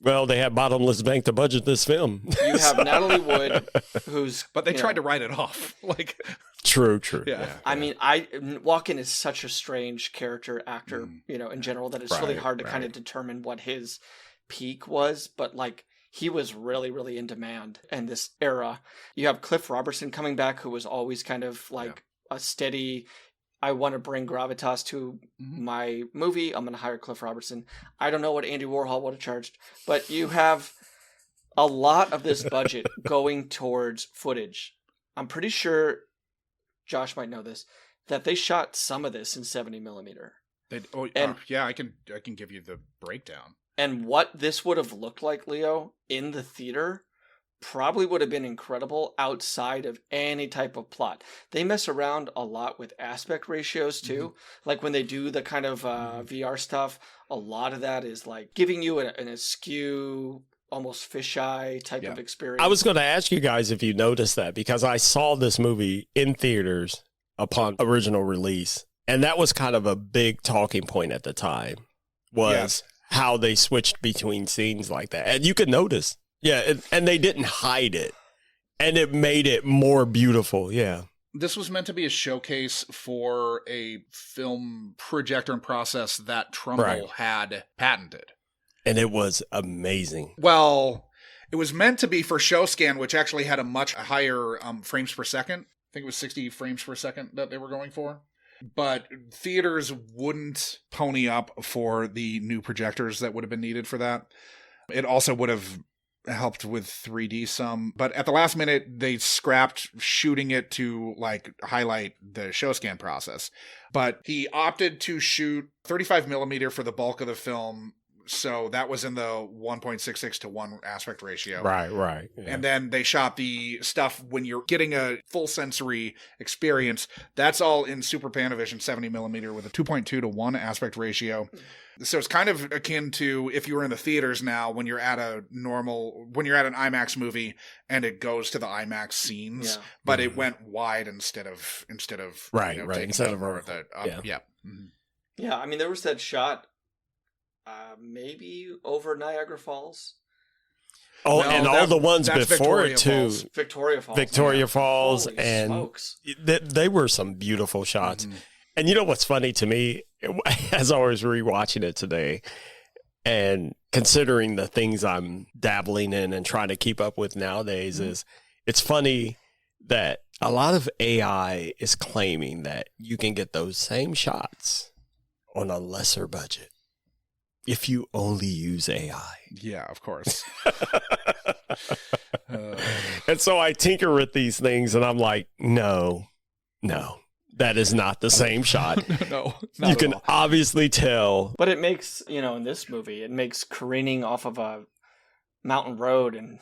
Well, they had bottomless bank to budget this film. You have Natalie Wood, who's... But they tried to write it off. Like, True. Yeah. I mean, Walken is such a strange character actor, in general, that it's really Right, hard to kind of determine what his peak was. But, like, he was really, really in demand in this era. You have Cliff Robertson coming back, who was always kind of like a steady... I want to bring gravitas to my movie. I'm going to hire Cliff Robertson. I don't know what Andy Warhol would have charged, but you have a lot of this budget going towards footage. I'm pretty sure, Josh might know this, that they shot some of this in 70 millimeter. yeah, I can give you the breakdown. And what this would have looked like, Leo, in the theater probably would have been incredible outside of any type of plot. They mess around a lot with aspect ratios too. Like when they do the kind of VR stuff, a lot of that is like giving you an askew, almost fisheye type of experience. I was going to ask you guys if you noticed that, because I saw this movie in theaters upon original release, and that was kind of a big talking point at the time, was how they switched between scenes like that. And you could notice. Yeah, and they didn't hide it, and it made it more beautiful. Yeah. This was meant to be a showcase for a film projector and process that Trumbull had patented. And it was amazing. Well, it was meant to be for ShowScan, which actually had a much higher frames per second. I think it was 60 frames per second that they were going for. But theaters wouldn't pony up for the new projectors that would have been needed for that. It also would have helped with 3D some, but at the last minute they scrapped shooting it to like highlight the ShowScan process. But he opted to shoot 35 millimeter for the bulk of the film, so that was in the 1.66 to 1 aspect ratio. Right. Yeah. And then they shot the stuff when you're getting a full sensory experience. That's all in Super Panavision 70 millimeter with a 2.2 to 1 aspect ratio. So it's kind of akin to if you were in the theaters now when you're at an IMAX movie and it goes to the IMAX scenes, but it went wide instead of right taking instead of over vertical. Yeah, I mean, there was that shot maybe over Niagara Falls. Oh, No, and all the ones that's before Victoria it too. Falls. Victoria Falls. Falls, Holy and smokes. they were some beautiful shots. And you know what's funny to me, as I was rewatching it today, and considering the things I'm dabbling in and trying to keep up with nowadays, is it's funny that a lot of AI is claiming that you can get those same shots on a lesser budget. if you only use AI. Yeah, of course. And so I tinker with these things and I'm like, no, that is not the same shot. No, you can obviously tell. But it makes, in this movie, it makes careening off of a mountain road and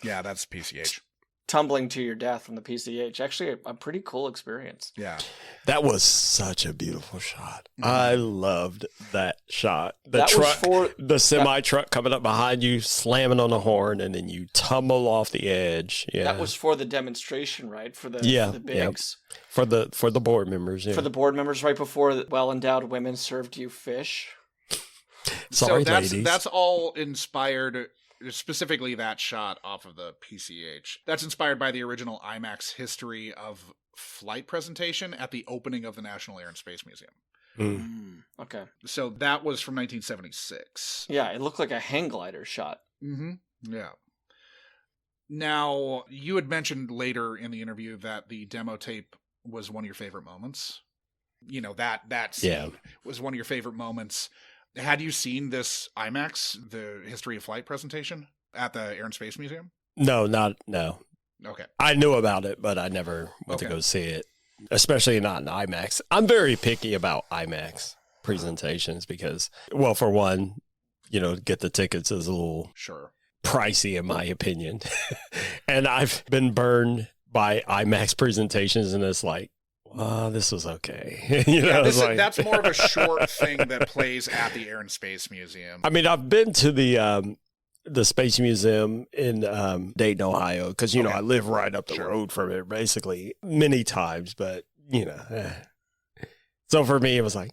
Yeah, that's PCH. tumbling to your death on the PCH actually a pretty cool experience. Yeah. That was such a beautiful shot. I loved that shot. The That was truck, for- the semi truck coming up behind you, slamming on the horn, and then you tumble off the edge. Yeah, That was for the demonstration, right? For the bigs. for the board members. Yeah. For the board members, right before the well-endowed women served you fish. Sorry, so ladies. that's all inspired, specifically that shot off of the PCH. That's inspired by the original IMAX history of flight presentation at the opening of the National Air and Space Museum. Okay. So that was from 1976. Yeah, it looked like a hang glider shot. Mm-hmm. Yeah. Now, you had mentioned later in the interview that the demo tape was one of your favorite moments. That scene was one of your favorite moments. Had you seen this IMAX, the history of flight presentation at the Air and Space Museum? No. Okay. I knew about it, but I never went to go see it, especially not in IMAX. I'm very picky about IMAX presentations because, well, for one, get the tickets is a little pricey in my opinion. And I've been burned by IMAX presentations and it's like, this was okay. That's more of a short thing that plays at the Air and Space Museum. I mean, I've been to the Space Museum in Dayton, Ohio, because I live right up the road from it, basically many times. But so for me, it was like,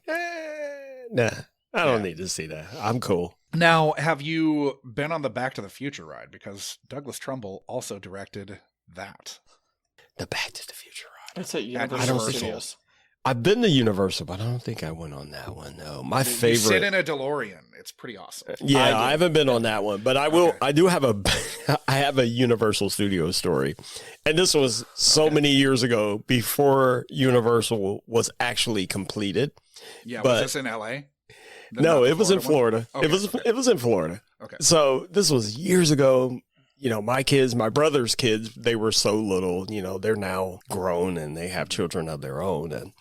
nah, I don't need to see that. I'm cool. Now, have you been on the Back to the Future ride? Because Douglas Trumbull also directed that. The Back to the Future ride. It's at Universal I don't think Studios. I've been to Universal, but I don't think I went on that one. No, my You favorite. sit in a DeLorean. It's pretty awesome. Yeah, I haven't been on that one, but I will. Okay. I do have I have a Universal Studios story, and this was so many years ago before Universal was actually completed. Yeah, but, was this in LA? No, it was in Florida. Okay, it was in Florida. Okay, so this was years ago. My brother's kids, they were so little, they're now grown and they have children of their own. And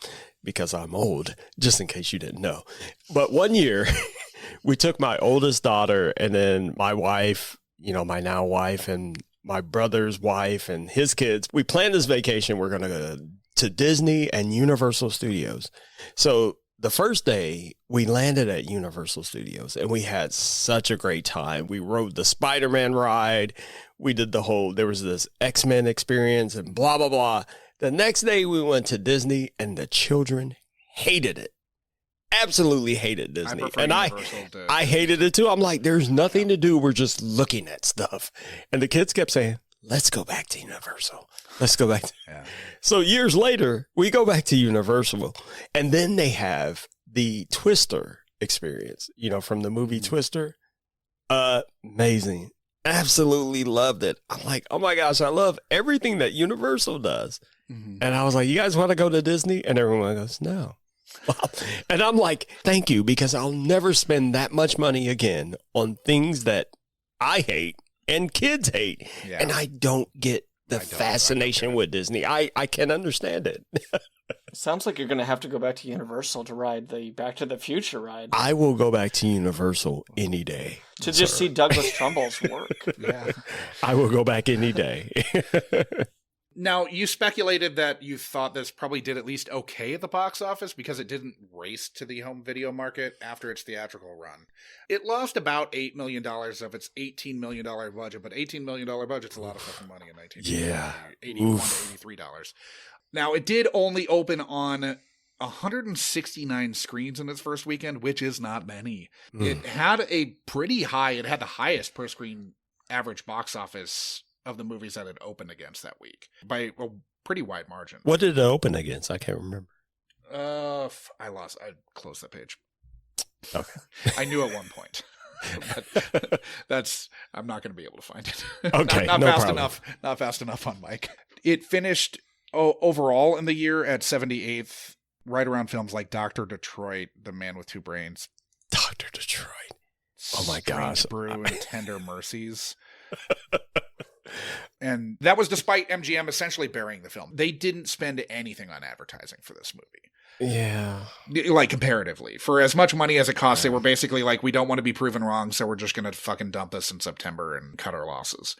because I'm old, just in case you didn't know. But one year we took my oldest daughter and then my wife, my now wife and my brother's wife and his kids. We planned this vacation. We're going to go to Disney and Universal Studios. So the first day we landed at Universal Studios and we had such a great time. We rode the Spider-Man ride. We did there was this X-Men experience and blah, blah, blah. The next day we went to Disney and the children hated it. Absolutely hated Disney. I hated it too. I'm like, there's nothing to do. We're just looking at stuff. And the kids kept saying, let's go back to Universal. Let's go back. So years later, we go back to Universal, and then they have the Twister experience, from the movie Twister. Amazing. Absolutely loved it. I'm like, oh my gosh, I love everything that Universal does. Mm-hmm. And I was like, you guys want to go to Disney? And everyone goes, no. And I'm like, thank you, because I'll never spend that much money again on things that I hate and kids hate. Yeah. And I don't get the fascination with Disney. I can understand it. Sounds like you're going to have to go back to Universal to ride the Back to the Future ride. I will go back to Universal any day. To just see Douglas Trumbull's work. Yeah. I will go back any day. Now, you speculated that you thought this probably did at least okay at the box office because it didn't race to the home video market after its theatrical run. It lost about $8 million of its $18 million budget, but $18 million budget's a lot of fucking money in 1980. Yeah. $81 to $83. Now, it did only open on 169 screens in its first weekend, which is not many. It had a pretty high, it had the highest per screen average box office of the movies that it opened against that week by a pretty wide margin. What did it open against? I can't remember. I closed that page. Okay. I knew at one point. But I'm not going to be able to find it. Okay, not no fast problem. Not fast enough on Mike. It finished overall in the year at 78th, right around films like Dr. Detroit, The Man with Two Brains. Dr. Detroit. Oh my Strange gosh. Brew and Tender Mercies. And that was despite MGM essentially burying the film. They didn't spend anything on advertising for this movie. Yeah. Like, comparatively. For as much money as it cost, they were basically like, we don't want to be proven wrong, so we're just going to fucking dump this in September and cut our losses.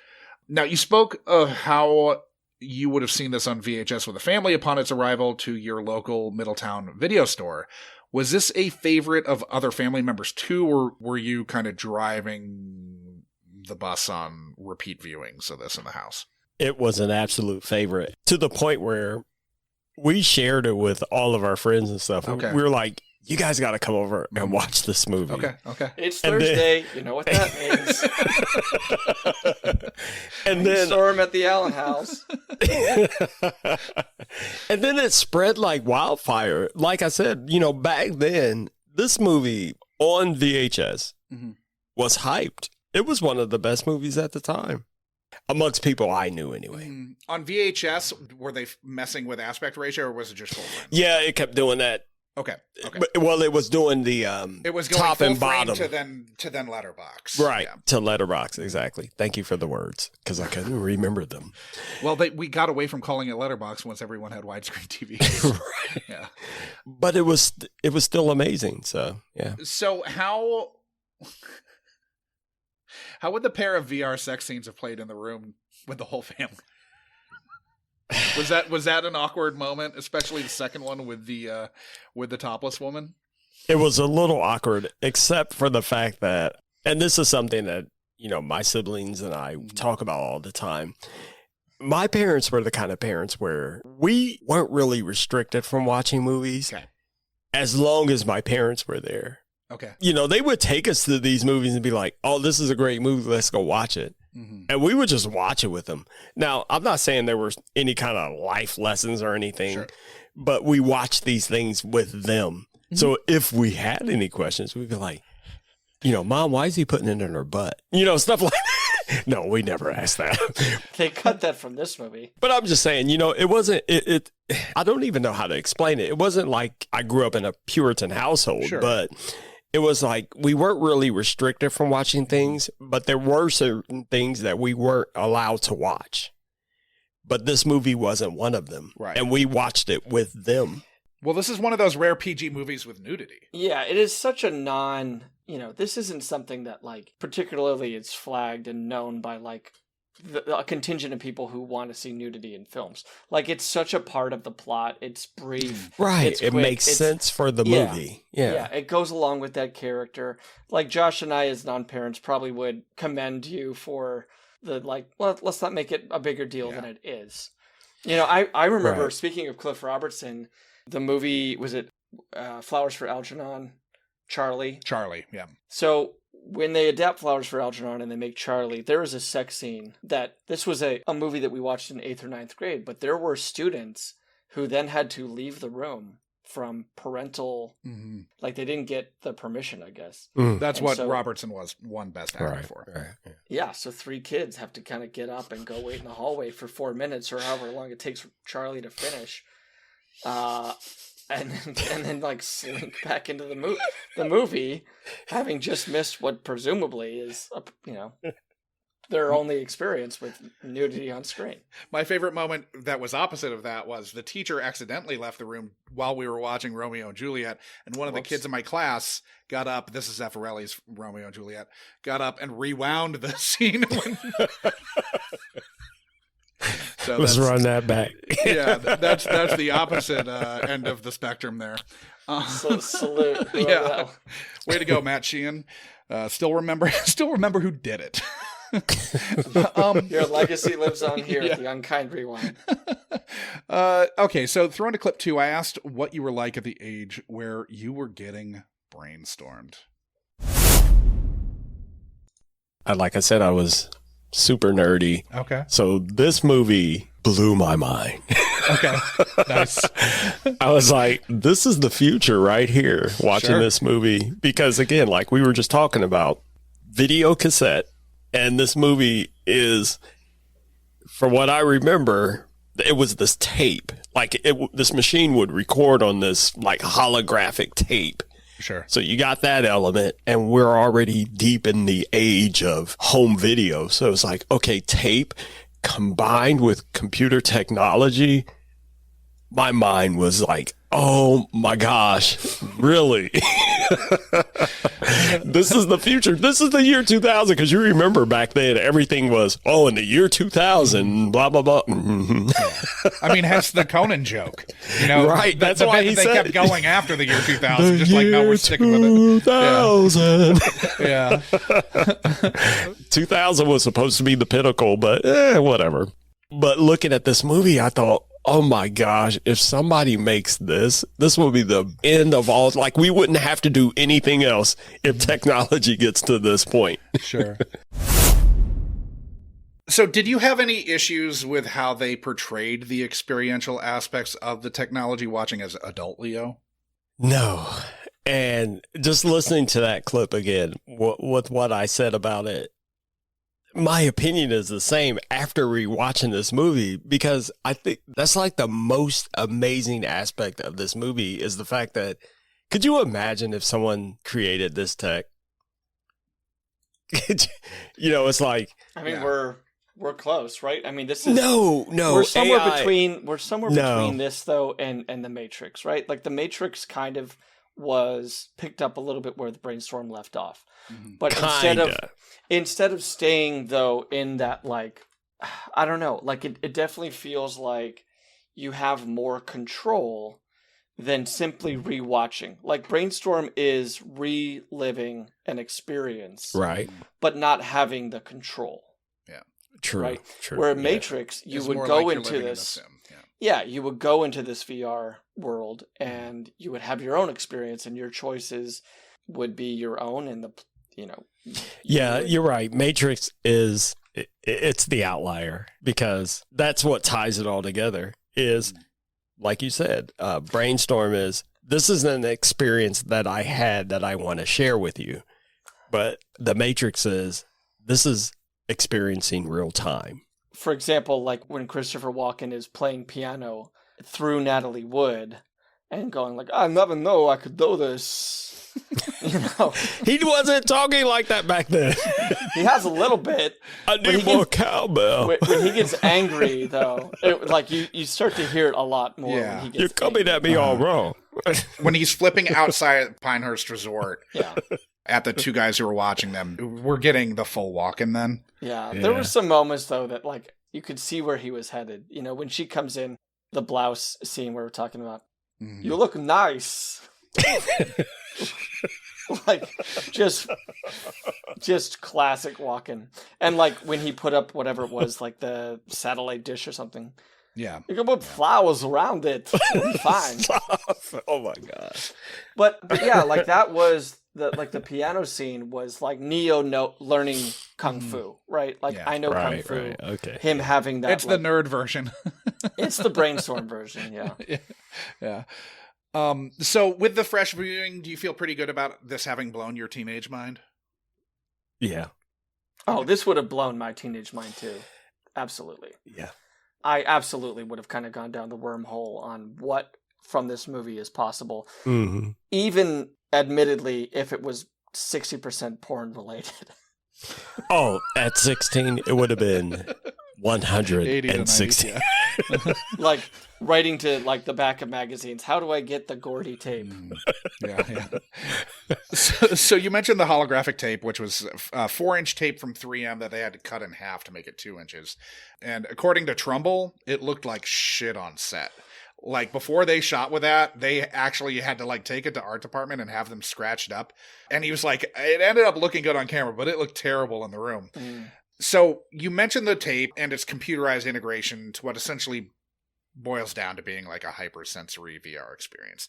Now, you spoke of how you would have seen this on VHS with a family upon its arrival to your local Middletown video store. Was this a favorite of other family members too, or were you kind of driving the bus on repeat viewings of this in the house? It was an absolute favorite, to the point where we shared it with all of our friends and stuff. Okay. We were like, you guys got to come over and watch this movie. Okay. It's Thursday. You know what that means. And then Storm at the Allen house. and then it spread like wildfire. Like I said, back then, this movie on VHS was hyped. It was one of the best movies at the time, amongst people I knew anyway. On VHS, were they messing with aspect ratio, or was it just full frame? Yeah, it kept doing that. Okay. But, well, it was doing the It was going top full and frame bottom to then letterbox. right Yeah. to letterbox. Exactly. Thank you for the words, because I couldn't remember them. Well, we got away from calling it letterbox once everyone had widescreen TVs. Right. Yeah. But it was still amazing. So yeah. So how would the pair of VR sex scenes have played in the room with the whole family? Was that an awkward moment, especially the second one with the topless woman? It was a little awkward, except for the fact that, and this is something that, my siblings and I talk about all the time. My parents were the kind of parents where we weren't really restricted from watching movies as long as my parents were there. Okay. They would take us to these movies and be like, oh, this is a great movie. Let's go watch it. Mm-hmm. And we would just watch it with them. Now, I'm not saying there were any kind of life lessons or anything, but we watched these things with them. Mm-hmm. So if we had any questions, we'd be like, Mom, why is he putting it in her butt? Stuff like that. No, we never asked that. They cut that from this movie. But I'm just saying, it wasn't, I don't even know how to explain it. It wasn't like I grew up in a Puritan household, but it was like we weren't really restricted from watching things, but there were certain things that we weren't allowed to watch. But this movie wasn't one of them. Right. And we watched it with them. Well, this is one of those rare PG movies with nudity. Yeah, it is such a this isn't something that, particularly it's flagged and known by, a contingent of people who want to see nudity in films. It's such a part of the plot. It's brief. Right. It's it quick. makes sense for the movie. Yeah. It goes along with that character. Josh and I, as non-parents, probably would commend you for the, let's not make it a bigger deal than it is. I remember, speaking of Cliff Robertson, the movie, was it Flowers for Algernon? Charlie, yeah. So when they adapt Flowers for Algernon and they make Charlie, there is a sex scene that, this was a movie that we watched in 8th or 9th grade, but there were students who then had to leave the room from parental, they didn't get the permission, I guess. That's and what so, Robertson won Best Actor for. Right. Yeah, so 3 kids have to kind of get up and go wait in the hallway for 4 minutes or however long it takes Charlie to finish. And then slink back into the movie, having just missed what presumably is their only experience with nudity on screen. My favorite moment that was opposite of that was the teacher accidentally left the room while we were watching Romeo and Juliet, and one of the kids in my class got up. This is Zeffirelli's Romeo and Juliet. Got up and rewound the scene. So let's run that back. Yeah, that's the opposite end of the spectrum there. Salute. Yeah, way to go, Matt Sheehan. Still remember who did it. Your legacy lives on here at the Unkind Rewind. Okay, so throwing to clip 2, I asked what you were like at the age where you were getting brainstormed. Like I said, I was super nerdy. Okay. So this movie blew my mind. Okay. Nice. I was like, this is the future right here, watching this movie. Because again, like we were just talking about, video cassette, and this movie is, from what I remember, it was this tape. This machine would record on this holographic tape. Sure. So you got that element, and we're already deep in the age of home video. So it's like, okay, tape combined with computer technology. My mind was like, oh my gosh, really? This is the future. This is the year 2000. Because you remember back then, everything was, in the year 2000, blah, blah, blah. I mean, hence the Conan joke. Right. That's the why bit he that they said kept going after the year 2000. Just like, no, we're sticking with it. 2000. Yeah. 2000 was supposed to be the pinnacle, but whatever. But looking at this movie, I thought, oh my gosh, if somebody makes this will be the end of all. Like, we wouldn't have to do anything else if technology gets to this point. Sure. So did you have any issues with how they portrayed the experiential aspects of the technology watching as adult Leo? No. And just listening to that clip again, with what I said about it, my opinion is the same after rewatching this movie, because I think that's like the most amazing aspect of this movie is the fact that, could you imagine if someone created this tech? It's like, I mean, we're close, right? I mean, this is no. We're somewhere AI, between this though and the Matrix, right? Like the Matrix kind of was picked up a little bit where the Brainstorm left off, but instead of staying though in that, like, I don't know, like it definitely feels like you have more control than simply rewatching. Like Brainstorm is reliving an experience, right? But not having the control. True. Right. True. Where Matrix, you It's would more go like into you're living in a this. sim, You would go into this VR world, and you would have your own experience, and your choices would be your own, and you're right. Matrix is it's the outlier, because that's what ties it all together. Is like you said, Brainstorm this is an experience that I had that I want to share with you, but the Matrix this is experiencing real time. For example, like when Christopher Walken is playing piano through Natalie Wood and going like, I never know I could do this. He wasn't talking like that back then. He has a little bit. I need more cowbell. When he gets angry, though, you start to hear it a lot more. Yeah. When he gets You're coming at me all wrong. When he's flipping outside Pinehurst Resort Yeah. at the two guys who were watching them, we're getting the full Walken then. Yeah. There were some moments, though, that like you could see where he was headed. When she comes in, the blouse scene we were talking about, you look nice. Like just classic Walken. And like when he put up whatever it was, like the satellite dish or something. Yeah. You can put flowers around it. It'll be fine. Oh my god. But yeah, like that was the piano scene was like Neo learning kung fu, right? Like I know kung fu. Right. Okay. Him having that. It's the nerd version. It's the Brainstorm version, yeah. Yeah. So with the fresh viewing, do you feel pretty good about this having blown your teenage mind? Yeah. Oh, this would have blown my teenage mind too. Absolutely. Yeah. I absolutely would have kind of gone down the wormhole on what from this movie is possible. Mm-hmm. Even admittedly, if it was 60% porn related. Oh, at 16, it would have been 160. Like writing to like the back of magazines. How do I get the Gordy tape? Yeah. So you mentioned the holographic tape, which was a 4-inch tape from 3M that they had to cut in half to make it 2 inches. And according to Trumbull, it looked like shit on set. Like before they shot with that, they actually had to like take it to art department and have them scratched up. And he was like, it ended up looking good on camera, but it looked terrible in the room. So you mentioned the tape and its computerized integration to what essentially boils down to being like a hypersensory VR experience.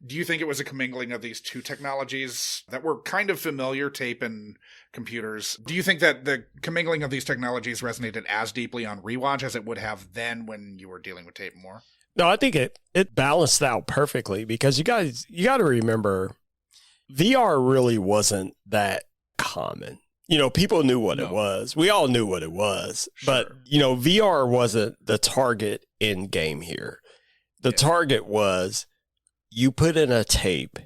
Do you think it was a commingling of these two technologies that were kind of familiar, tape and computers? Do you think that the commingling of these technologies resonated as deeply on rewatch as it would have then when you were dealing with tape more? No, I think it balanced out perfectly, because you got to remember, VR really wasn't that common. People knew what it was. We all knew what it was. Sure. But, VR wasn't the target in game here. The target was you put in a tape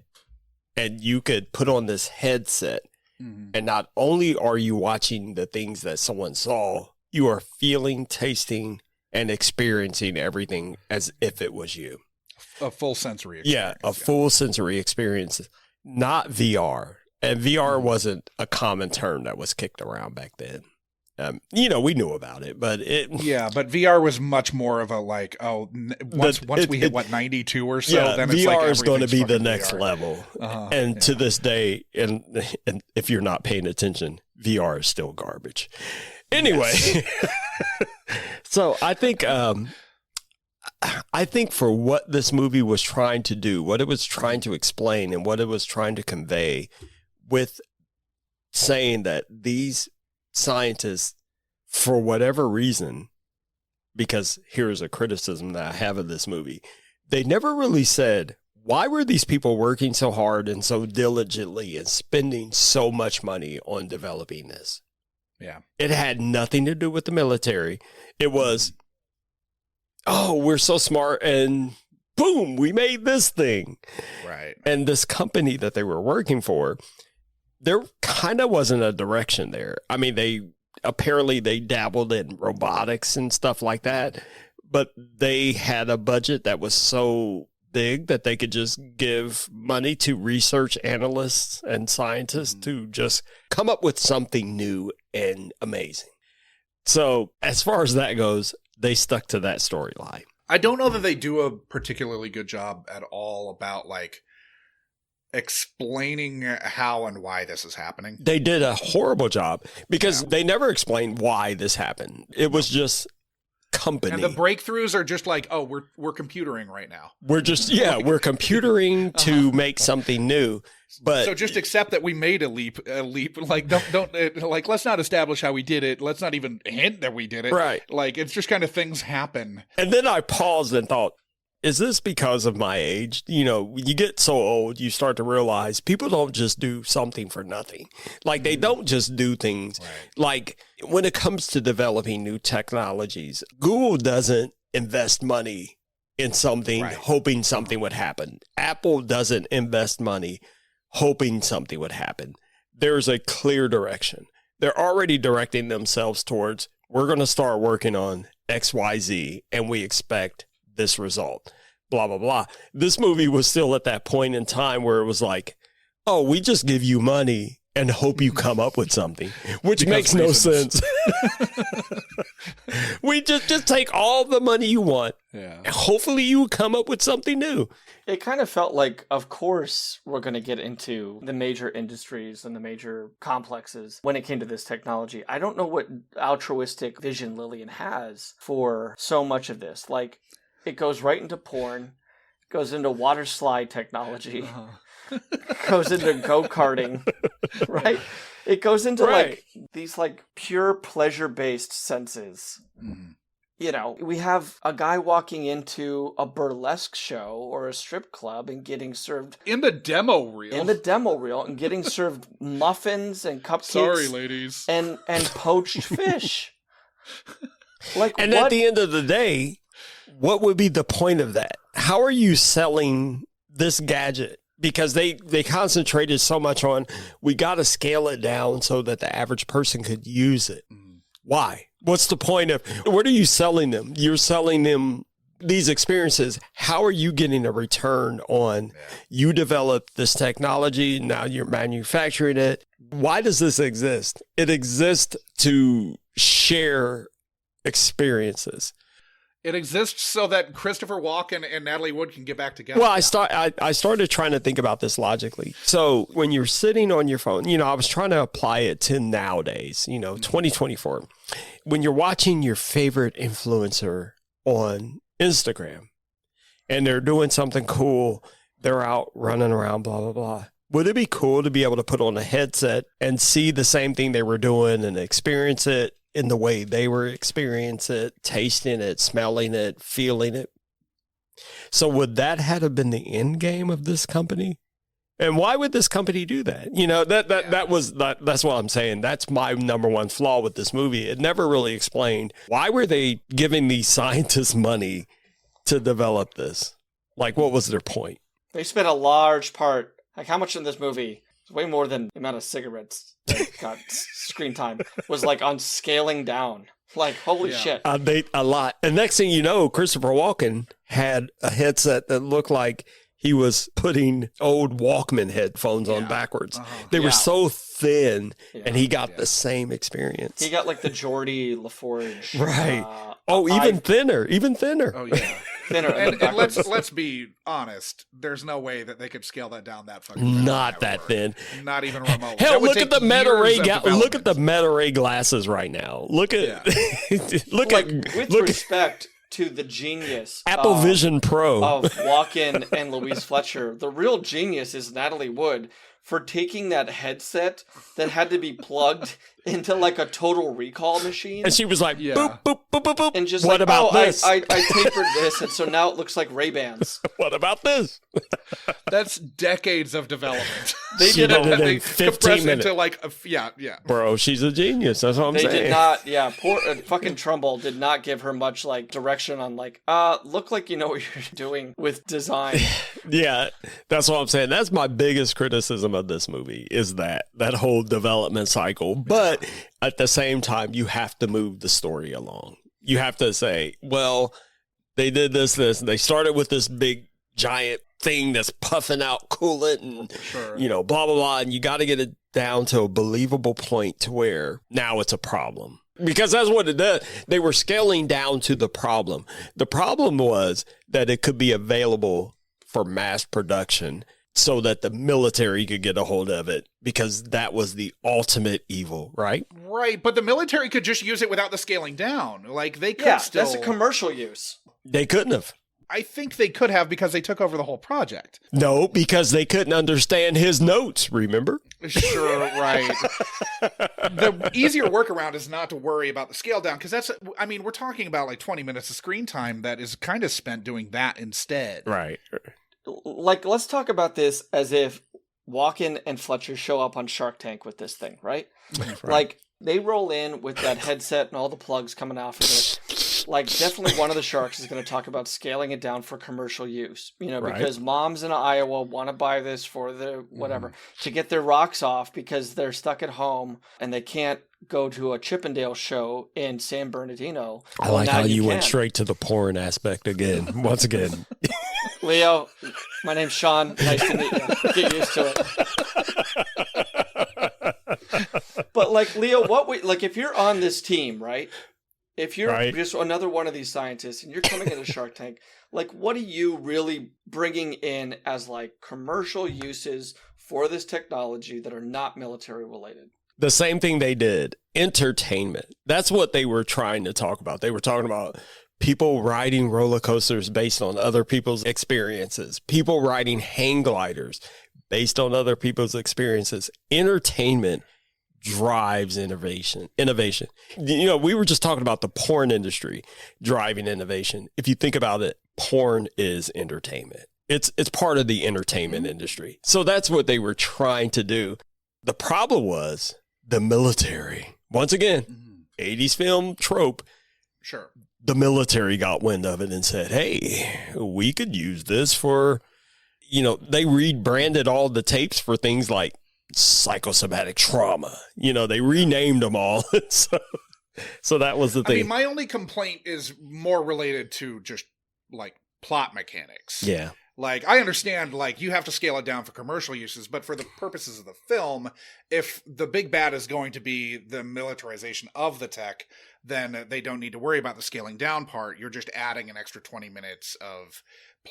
and you could put on this headset, and not only are you watching the things that someone saw, you are feeling, tasting, and experiencing everything as if it was you. A full sensory experience. Yeah, a full sensory experience, not VR. And VR wasn't a common term that was kicked around back then. We knew about it, but but VR was much more of a like, once we hit 92 or so, then it's VR like is going to be the VR. next level. And to this day, and if you're not paying attention, VR is still garbage. Anyway, so I think for what this movie was trying to do, what it was trying to explain, and what it was trying to convey, with saying that these scientists, for whatever reason, because here's a criticism that I have of this movie, they never really said, why were these people working so hard and so diligently and spending so much money on developing this? Yeah. It had nothing to do with the military. It was, we're so smart and boom, we made this thing. Right. And this company that they were working for, there kind of wasn't a direction there. I mean, they dabbled in robotics and stuff like that, but they had a budget that was so big that they could just give money to research analysts and scientists to just come up with something new and amazing. So as far as that goes, they stuck to that storyline. I don't know that they do a particularly good job at all about like explaining how and why this is happening. They did a horrible job because they never explained why this happened. It was just company. And the breakthroughs are just like, we're computering right now. We're just, we're computering to make something new. But so just accept that we made a leap. Like don't like, let's not establish how we did it. Let's not even hint that we did it. Right. Like it's just kind of things happen. And then I paused and thought, is this because of my age? You get so old, you start to realize people don't just do something for nothing. Like they don't just do things. Right. Like when it comes to developing new technologies, Google doesn't invest money in something hoping something would happen. Apple doesn't invest money hoping something would happen. There's a clear direction. They're already directing themselves towards, we're going to start working on XYZ and we expect this result, blah, blah, blah. This movie was still at that point in time where it was like, we just give you money and hope you come up with something, which makes no sense. We just take all the money you want. Yeah. And hopefully you come up with something new. It kind of felt like, of course, we're going to get into the major industries and the major complexes when it came to this technology. I don't know what altruistic vision Lillian has for so much of this. Like, it goes right into porn, goes into water slide technology, goes into go-karting, right? It goes into like these like pure pleasure-based senses. Mm-hmm. We have a guy walking into a burlesque show or a strip club and getting served in the demo reel and getting served muffins and cupcakes. Sorry, ladies. And poached fish. And at the end of the day, what would be the point of that? How are you selling this gadget? Because they concentrated so much on, we got to scale it down so that the average person could use it. Why? What's the point of, what are you selling them? You're selling them these experiences. How are you getting a return on, you developed this technology, now you're manufacturing it. Why does this exist? It exists to share experiences. It exists so that Christopher Walken and Natalie Wood can get back together. Well, I started trying to think about this logically. So when you're sitting on your phone, I was trying to apply it to nowadays, 2024. When you're watching your favorite influencer on Instagram and they're doing something cool, they're out running around, blah, blah, blah. Would it be cool to be able to put on a headset and see the same thing they were doing and experience it in the way they were experiencing it, tasting it, smelling it, feeling it? So would that have been the end game of this company? And why would this company do that? That's what I'm saying. That's my number one flaw with this movie. It never really explained, why were they giving these scientists money to develop this? Like, what was their point? They spent a large part Like, how much in this movie, way more than the amount of cigarettes that got screen time, was like on scaling down. Like, holy shit. A lot. And next thing you know, Christopher Walken had a headset that looked like he was putting old Walkman headphones on backwards. They were so thin, and he got the same experience. He got like the Geordie LaForge. Right. Even thinner. Oh, yeah. Thinner. And let's be honest. There's no way that they could scale that down that fucking Not that thin. Not even remotely. Hell, That would look at take the Meta years Ray. of Look at the development. Meta Ray glasses right now. Look at With look at respect to the genius Apple Vision Pro of Walken and Louise Fletcher, the real genius is Natalie Wood for taking that headset that had to be plugged into like a Total Recall machine. And she was like, boop, boop, boop, boop, boop. And just what like, about this? I tapered this, and so now it looks like Ray-Bans. What about this? That's decades of development. They She did did it They in 15 compress minutes. into like yeah. Bro, she's a genius. That's what I'm They saying. did not, poor fucking Trumbull did not give her much like direction on like, look like you know what you're doing with design. Yeah, that's what I'm saying. That's my biggest criticism of this movie is that whole development cycle. But at the same time, you have to move the story along. You have to say, well, they did this, and they started with this big giant thing that's puffing out coolant and, blah, blah, blah. And you got to get it down to a believable point to where now it's a problem. Because that's what it does. They were scaling down to the problem. The problem was that it could be available for mass production so that the military could get a hold of it, because that was the ultimate evil, right? Right, but the military could just use it without the scaling down. Like, they could still... that's a commercial use. They couldn't have. I think they could have, because they took over the whole project. No, because they couldn't understand his notes, remember? Sure, right. The easier workaround is not to worry about the scale down, because that's, I mean, we're talking about like 20 minutes of screen time that is kind of spent doing that instead. Right. Like, let's talk about this as if Walken and Fletcher show up on Shark Tank with this thing, right? Like, they roll in with that headset and all the plugs coming off of it. Like, definitely one of the sharks is going to talk about scaling it down for commercial use, because moms in Iowa want to buy this for the whatever, to get their rocks off because they're stuck at home and they can't go to a Chippendale show in San Bernardino. I like how you went straight to the porn aspect again. Once again. Leo, my name's Sean. Nice to meet you. Get used to it. But like, Leo, if you're on this team, right? If you're just another one of these scientists and you're coming into Shark Tank, like, what are you really bringing in as like commercial uses for this technology that are not military related? The same thing they did, entertainment. That's what they were trying to talk about. They were talking about people riding roller coasters based on other people's experiences, people riding hang gliders based on other people's experiences. Entertainment drives innovation. We were just talking about the porn industry driving innovation. If you think about it, porn is entertainment. It's part of the entertainment industry. So that's what they were trying to do. The problem was the military. Once again, 80s film trope. Sure. The military got wind of it and said, hey, we could use this for, they rebranded all the tapes for things like psychosomatic trauma. They renamed them all. So that was the thing. I mean, my only complaint is more related to just like plot mechanics. Yeah. Like, I understand, like, you have to scale it down for commercial uses, but for the purposes of the film, if the big bad is going to be the militarization of the tech, then they don't need to worry about the scaling down part. You're just adding an extra 20 minutes of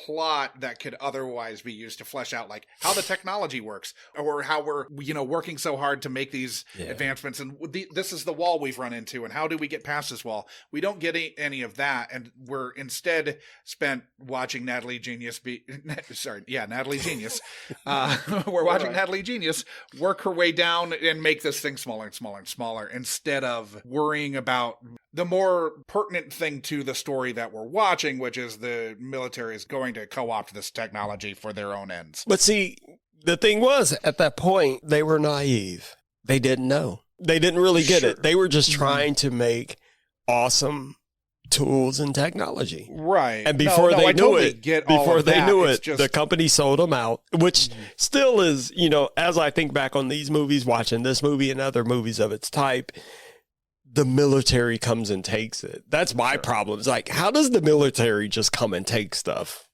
plot that could otherwise be used to flesh out like how the technology works, or how we're working so hard to make these advancements, and this is the wall we've run into, and how do we get past this wall? We don't get any of that, and we're instead spent watching Natalie Genius Natalie Genius we're watching Natalie Genius work her way down and make this thing smaller and smaller and smaller, instead of worrying about the more pertinent thing to the story that we're watching, which is the military is going to co-opt this technology for their own ends. But see, the thing was, at that point, they were naive. They didn't know. They didn't really get it. They were just trying to make awesome tools and technology. Right. And before I totally get all before of they that. knew It's it, just- the company sold them out, which still is, as I think back on these movies, watching this movie and other movies of its type, the military comes and takes it. That's my problem. It's like, how does the military just come and take stuff?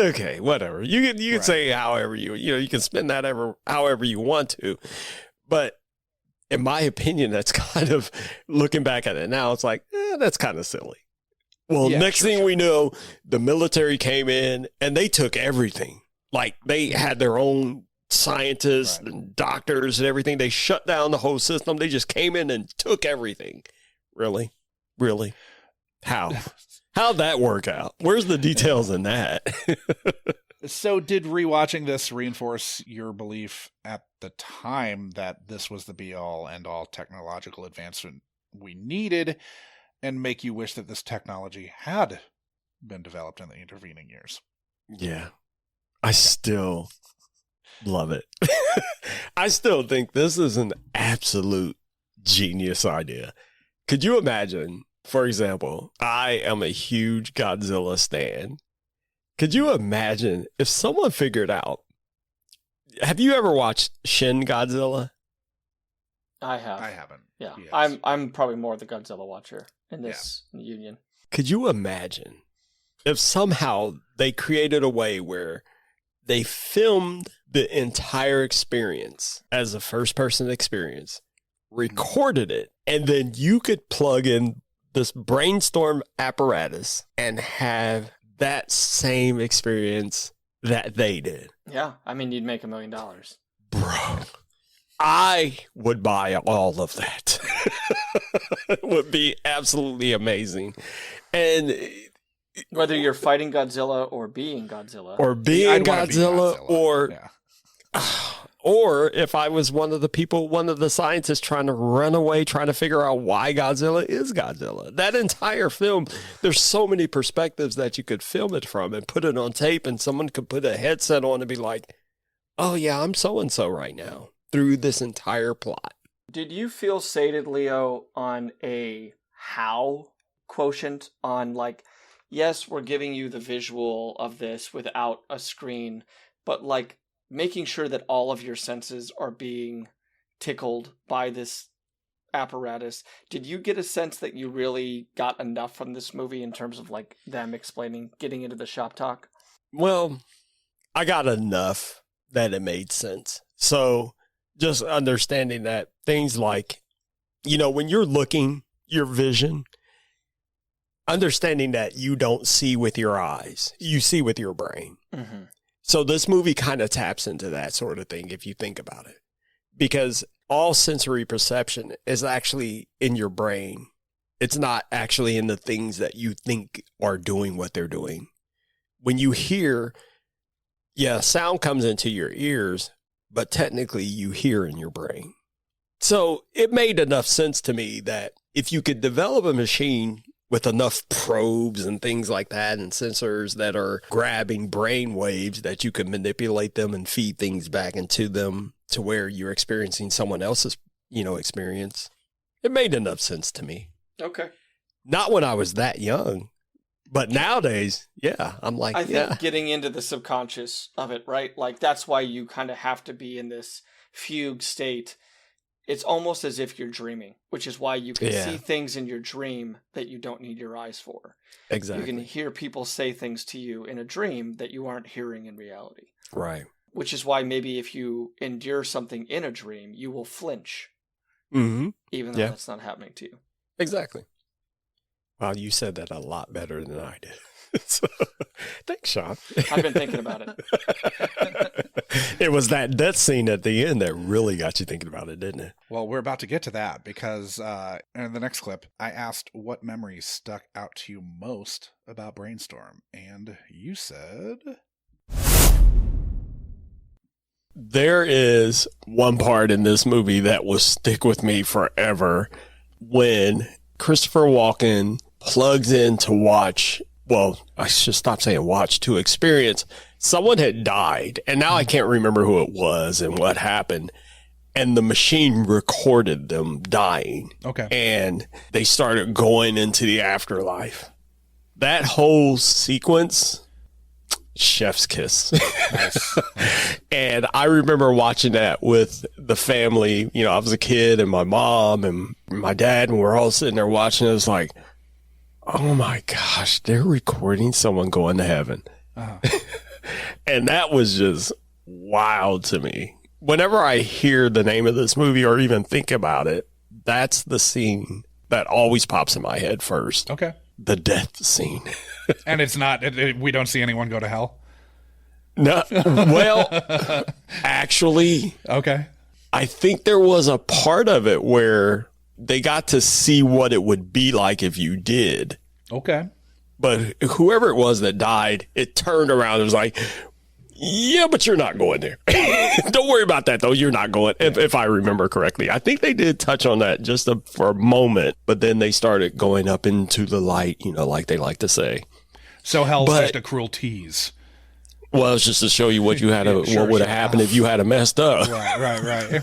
Okay, whatever. You can say however you can spend that however you want to. But in my opinion, that's kind of, looking back at it now, it's like, that's kind of silly. Well, next thing we know, the military came in and they took everything. Like, they had their own scientists and doctors and everything. They shut down the whole system. They just came in and took everything. Really? How? How'd that work out? Where's the details in that? So did rewatching this reinforce your belief at the time that this was the be-all, end-all technological advancement we needed, and make you wish that this technology had been developed in the intervening years? Yeah. I still love it. I still think this is an absolute genius idea. Could you imagine, for example, I am a huge Godzilla stan. Could you imagine if someone figured out, have you ever watched Shin Godzilla? I have. I haven't. Yeah. Yes. I'm probably more the Godzilla watcher in this union. Could you imagine if somehow they created a way where they filmed the entire experience as a first-person experience, recorded it, and then you could plug in this Brainstorm apparatus and have that same experience that they did? Yeah. I mean, you'd make $1 million. Bro, I would buy all of that. It would be absolutely amazing. And Whether you're fighting Godzilla or being Godzilla. or being I'd wanna be Godzilla, or yeah. or if I was one of the scientists trying to run away, trying to figure out why Godzilla is Godzilla. That entire film, there's so many perspectives that you could film it from and put it on tape, and someone could put a headset on and be like, oh yeah, I'm so-and-so right now, through this entire plot. Did you feel sated, Leo, on a how quotient on like, yes, we're giving you the visual of this without a screen, but like making sure that all of your senses are being tickled by this apparatus? Did you get a sense that you really got enough from this movie in terms of like them explaining, getting into the shop talk? Well, I got enough that it made sense. So just understanding that things like, when you're looking, your vision, understanding that you don't see with your eyes, you see with your brain. Mm-hmm. So this movie kind of taps into that sort of thing, if you think about it, because all sensory perception is actually in your brain. It's not actually in the things that you think are doing what they're doing. When you hear, sound comes into your ears, but technically you hear in your brain. So it made enough sense to me that if you could develop a machine with enough probes and things like that and sensors that are grabbing brain waves, that you can manipulate them and feed things back into them to where you're experiencing someone else's, experience. It made enough sense to me. Okay. Not when I was that young, but nowadays, I'm like, I think getting into the subconscious of it, right? Like that's why you kind of have to be in this fugue state. It's almost as if you're dreaming, which is why you can see things in your dream that you don't need your eyes for. Exactly. You can hear people say things to you in a dream that you aren't hearing in reality. Right. Which is why maybe if you endure something in a dream, you will flinch. Mm-hmm. Even though that's not happening to you. Exactly. Wow, you said that a lot better than I did. So, thanks, Sean. I've been thinking about it. It was that death scene at the end that really got you thinking about it, didn't it? Well, we're about to get to that because in the next clip, I asked what memories stuck out to you most about Brainstorm, and you said... There is one part in this movie that will stick with me forever when Christopher Walken plugs in to watch, well, I should stop saying watch, to experience. Someone had died, and now I can't remember who it was and what happened. and the machine recorded them dying. Okay. And they started going into the afterlife. That whole sequence, chef's kiss. Nice. And I remember watching that with the family. You know, I was a kid and my mom and my dad, and we're all sitting there watching. It was like, oh my gosh, they're recording someone going to heaven. And that was just wild to me. Whenever I hear the name of this movie or even think about it, that's the scene that always pops in my head first. Okay. The death scene. And it's not, we don't see anyone go to hell? No, well, actually, Okay. I think there was a part of it where they got to see what it would be like if you did. Okay. But whoever it was that died, it turned around and was like, yeah, but you're not going there. Don't worry about that, though. You're not going, if I remember correctly. I think they did touch on that just for a moment, but then they started going up into the light, you know, like they like to say. So hell's just a cruel tease. Well, it's just to show you what you had to, Sure, what would have happened if you had messed up. Right.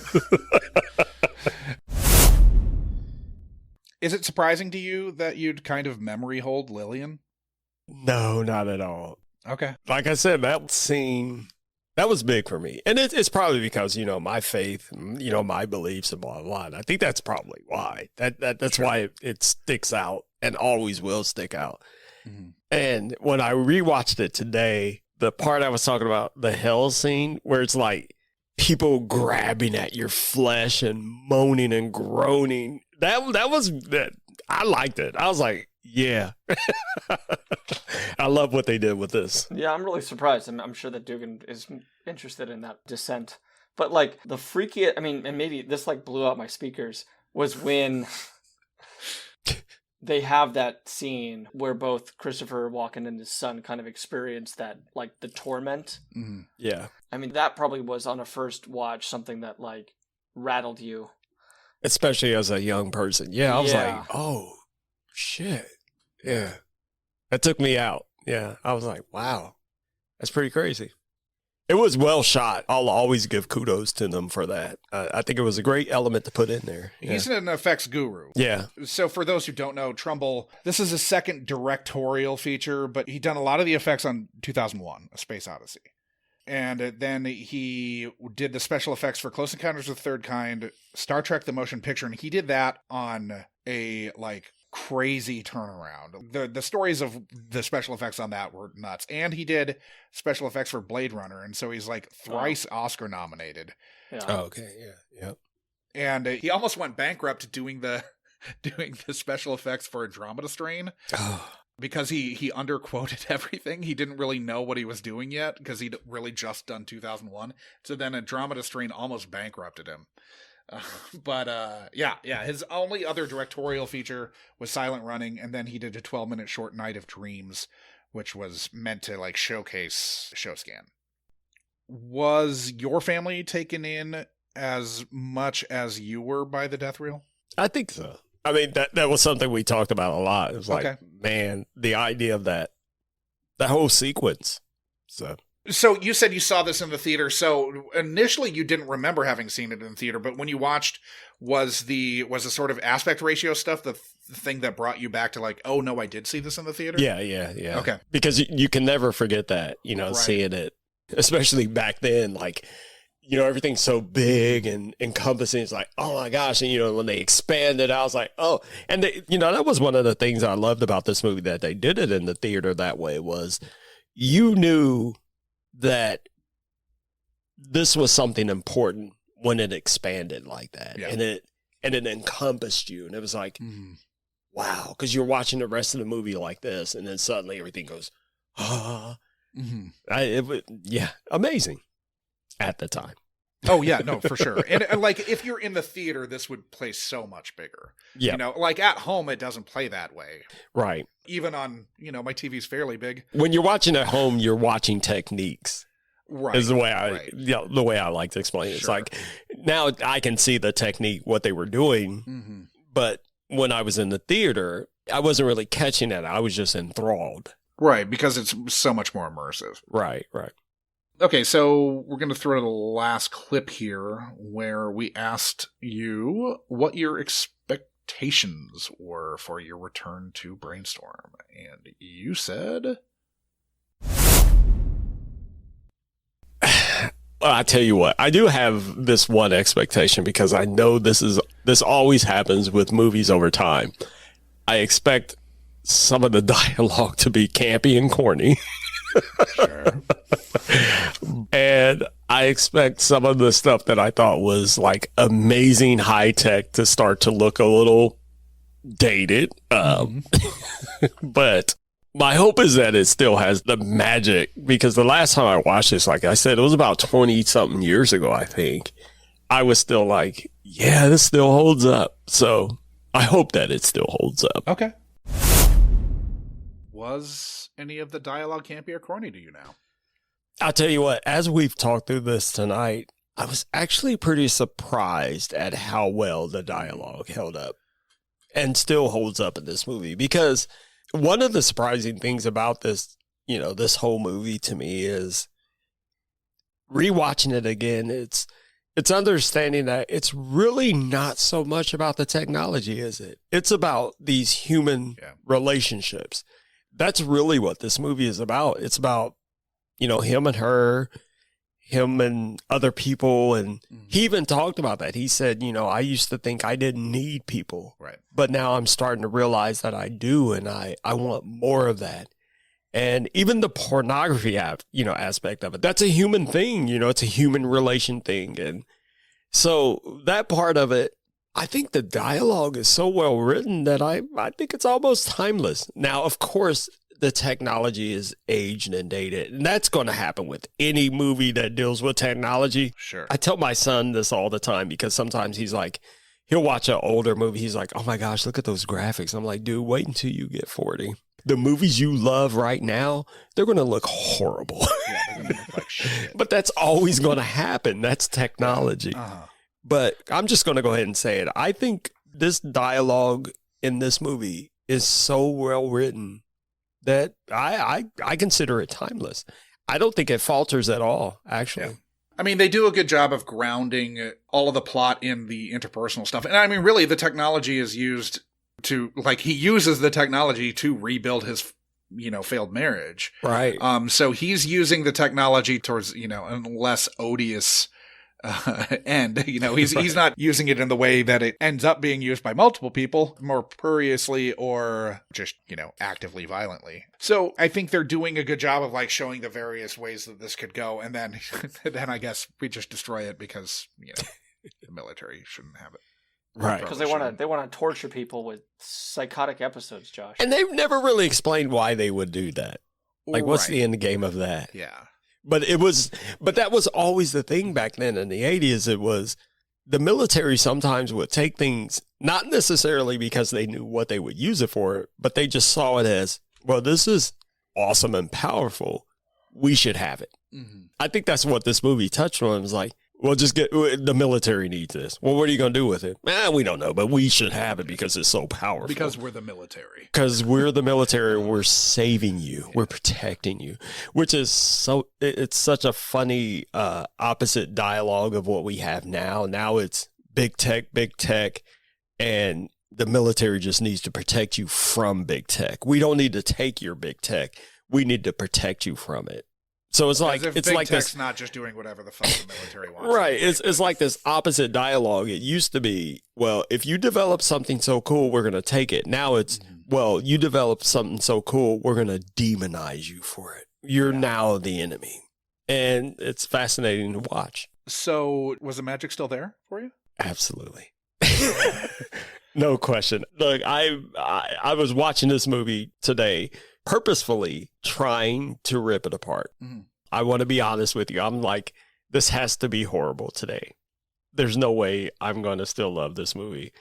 Is it surprising to you that you'd kind of memory hold Lillian? No, not at all. Okay. Like I said, that scene, that was big for me. And it's probably because, you know, my faith, you know, my beliefs and blah, blah, blah. And I think that's probably why. That's why it sticks out and always will stick out. Mm-hmm. And when I rewatched it today, the part I was talking about, the hell scene, where it's like people grabbing at your flesh and moaning and groaning, I liked it. I was like, yeah. I love what they did with this. Yeah, I'm really surprised. I'm sure that Dugan is interested in that descent. But like the freakiest, I mean, and maybe this like blew out my speakers, was when they have that scene where both Christopher Walken and his son kind of experience that, like, the torment. Mm-hmm. Yeah. I mean, that probably was on a first watch something that like rattled you. Especially as a young person. Yeah, I was Yeah. like, oh, shit. Yeah. That took me out. Yeah. I was like, wow, that's pretty crazy. It was well shot. I'll always give kudos to them for that. I think it was a great element to put in there. Yeah. He's an effects guru. Yeah. So for those who don't know, Trumbull, this is his second directorial feature, but he done a lot of the effects on 2001, A Space Odyssey. And then he did the special effects for Close Encounters of the Third Kind, Star Trek The Motion Picture, and he did that on a, like, crazy turnaround. The stories of the special effects on that were nuts. And he did special effects for Blade Runner, and so he's, like, thrice Oscar nominated. Yeah. Oh, okay. Yeah. Yep. And he almost went bankrupt doing the special effects for Andromeda Strain. Oh. Because he underquoted everything. He didn't really know what he was doing yet because he'd really just done 2001. So then Andromeda Strain almost bankrupted him. Yeah. His only other directorial feature was Silent Running, and then he did a 12-minute short Night of Dreams, which was meant to, like, showcase ShowScan. Was your family taken in as much as you were by the death reel? I think so. I mean, that was something we talked about a lot. It was like, Okay. man, the idea of that whole sequence. So you said you saw this in the theater. So initially you didn't remember having seen it in the theater, but when you watched, was the sort of aspect ratio stuff the thing that brought you back to, like, oh no, I did see this in the theater? Yeah. Okay. Because you can never forget that, you know, Right. seeing it, especially back then, like, you know, everything's so big and encompassing. It's like, oh my gosh. And, you know, when they expanded, I was like, oh, and they, you know, that was one of the things I loved about this movie, that they did it in the theater that way, was you knew that this was something important when it expanded like that. Yeah. And it encompassed you. And it was like, wow. Cause you're watching the rest of the movie like this. And then suddenly everything goes, amazing. At the time. Oh yeah, no, for sure. And like, if you're in the theater, this would play so much bigger. Yeah. You know, like at home, it doesn't play that way. Right. Even on, you know, my TV's fairly big. When you're watching at home, you're watching techniques. Right. Is the way I like to explain it. It's Sure. like, now I can see the technique, what they were doing. But when I was in the theater, I wasn't really catching it. I was just enthralled. Right, because it's so much more immersive. Right. Okay, so we're going to throw the last clip here where we asked you what your expectations were for your return to Brainstorm. And you said... Well, I tell you what, I do have this one expectation because I know this always happens with movies over time. I expect some of the dialogue to be campy and corny. Sure. And I expect some of the stuff that I thought was like amazing high tech to start to look a little dated. But my hope is that it still has the magic, because the last time I watched this, like I said, it was about 20 something years ago, I think. I was still like, yeah, this still holds up. So I hope that it still holds up. Okay. Was any of the dialogue campy or corny to you now? I'll tell you what, as we've talked through this tonight, I was actually pretty surprised at how well the dialogue held up and still holds up in this movie. Because one of the surprising things about this, you know, this whole movie to me is rewatching it again. It's understanding that it's really not so much about the technology, is it? It's about these human relationships. That's really what this movie is about. It's about, you know, him and her, him and other people. And he even talked about that. He said, you know, I used to think I didn't need people. Right. But now I'm starting to realize that I do. And I want more of that. And even the pornography aspect of it, that's a human thing. You know, it's a human relation thing. And so that part of it, I think the dialogue is so well written that I think it's almost timeless. Now, of course, the technology is aged and dated, and that's going to happen with any movie that deals with technology. Sure. I tell my son this all the time because sometimes he's like, he'll watch an older movie. He's like, oh my gosh, look at those graphics. I'm like, dude, wait until you get 40. The movies you love right now, they're going to look horrible. Yeah, they're going to look like shit. But that's always going to happen. That's technology. Uh-huh. But I'm just going to go ahead and say it. I think this dialogue in this movie is so well written that I consider it timeless. I don't think it falters at all, actually. Yeah. I mean, they do a good job of grounding all of the plot in the interpersonal stuff. And I mean, really, the technology is used to, like, he uses the technology to rebuild his, you know, failed marriage. Right. So he's using the technology towards, you know, a less odious end. You know, he's not using it in the way that it ends up being used by multiple people, more puriously or just, you know, actively violently. So I think they're doing a good job of like showing the various ways that this could go, and then I guess we just destroy it because, you know, the military shouldn't have it. Right. Because they want to torture people with psychotic episodes, Josh. And they've never really explained why they would do that. Like, what's the end game of that? Yeah. But that was always the thing back then in the 80s. It was the military sometimes would take things, not necessarily because they knew what they would use it for, but they just saw it as, well, this is awesome and powerful. We should have it. Mm-hmm. I think that's what this movie touched on. It was like, well, the military needs this. Well, what are you going to do with it? We don't know, but we should have it because it's so powerful. Because we're the military. Because we're the military. We're saving you. We're protecting you, which is it's such a funny opposite dialogue of what we have now. Now it's big tech, and the military just needs to protect you from big tech. We don't need to take your big tech. We need to protect you from it. So it's like it's like tech's not just doing whatever the fuck the military wants. Right. It's like this opposite dialogue. It used to be, well, if you develop something so cool, we're going to take it. Now it's, well, you develop something so cool, we're going to demonize you for it. You're now the enemy. And it's fascinating to watch. So was the magic still there for you? Absolutely. No question. Look, I was watching this movie today, purposefully trying to rip it apart. Mm-hmm. I want to be honest with you. I'm like, this has to be horrible today. There's no way I'm going to still love this movie.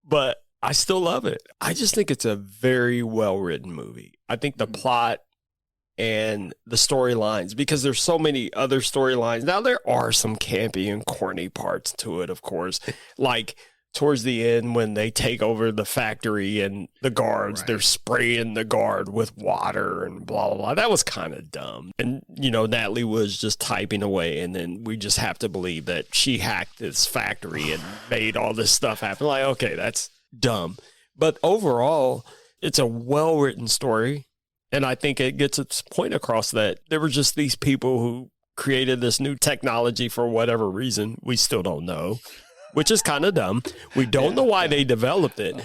But I still love it. I just think it's a very well-written movie. I think the plot and the storylines, because there's so many other storylines. Now, there are some campy and corny parts to it, of course. Like towards the end when they take over the factory and the guards, they're spraying the guard with water and blah, blah, blah. That was kind of dumb. And, Natalie was just typing away, and then we just have to believe that she hacked this factory and made all this stuff happen. Like, okay, that's dumb. But overall, it's a well-written story, and I think it gets its point across that there were just these people who created this new technology for whatever reason. We still don't know, which is kind of dumb. We don't know why they developed it,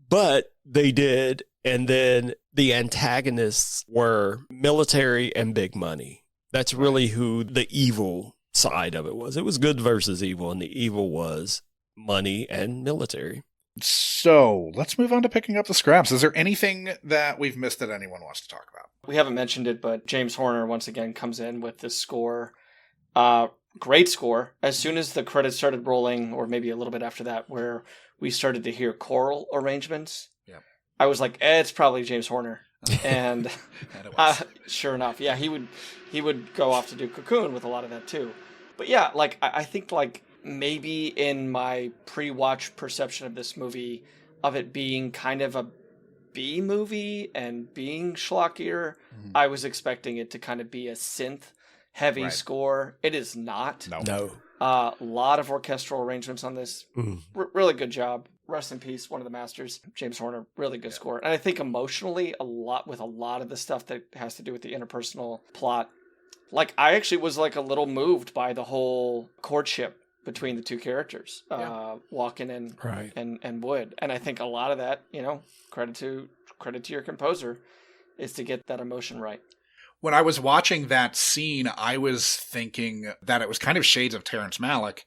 but they did. And then the antagonists were military and big money. That's really who the evil side of it was. It was good versus evil, and the evil was money and military. So let's move on to picking up the scraps. Is there anything that we've missed that anyone wants to talk about? We haven't mentioned it, but James Horner once again comes in with this score. Great score. As soon as the credits started rolling, or maybe a little bit after that, where we started to hear choral arrangements, I was like, it's probably James Horner. And, And it was. sure enough, yeah, he would go off to do Cocoon with a lot of that too. But yeah, like I think like maybe in my pre-watch perception of this movie, of it being kind of a B movie and being schlockier, I was expecting it to kind of be a synth heavy score. It is not. No. A lot of orchestral arrangements on this. Really good job. Rest in peace, one of the masters, James Horner. Really good score. And I think emotionally, a lot of the stuff that has to do with the interpersonal plot. Like, I actually was like a little moved by the whole courtship between the two characters, Walken and Wood. And I think a lot of that, credit to your composer, is to get that emotion right. When I was watching that scene, I was thinking that it was kind of shades of Terrence Malick.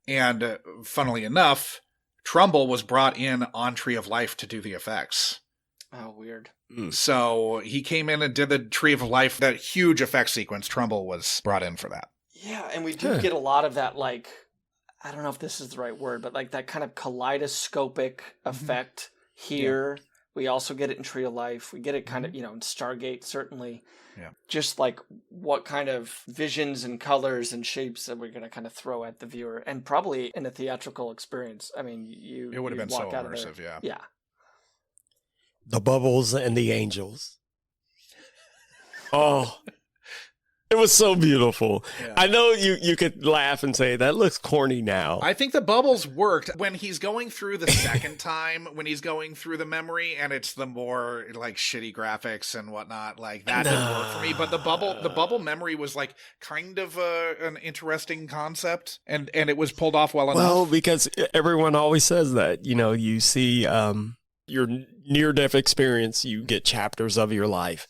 And funnily enough, Trumbull was brought in on Tree of Life to do the effects. Oh, weird. So he came in and did the Tree of Life, that huge effect sequence. Trumbull was brought in for that. Yeah, and we do get a lot of that, like, I don't know if this is the right word, but like that kind of kaleidoscopic effect here. Yeah. We also get it in Tree of Life. We get it kind of, in Stargate, certainly. Yeah. Just like what kind of visions and colors and shapes that we're going to kind of throw at the viewer. And probably in a theatrical experience. I mean, it would have been so immersive, yeah. Yeah. The bubbles and the angels. Oh, it was so beautiful. Yeah. I know you could laugh and say, that looks corny now. I think the bubbles worked when he's going through the second time, when he's going through the memory, and it's the more like shitty graphics and whatnot. Like that didn't work for me. But the bubble memory was like kind of an interesting concept, and it was pulled off well enough. Well, because everyone always says that, you see your near-death experience, you get chapters of your life,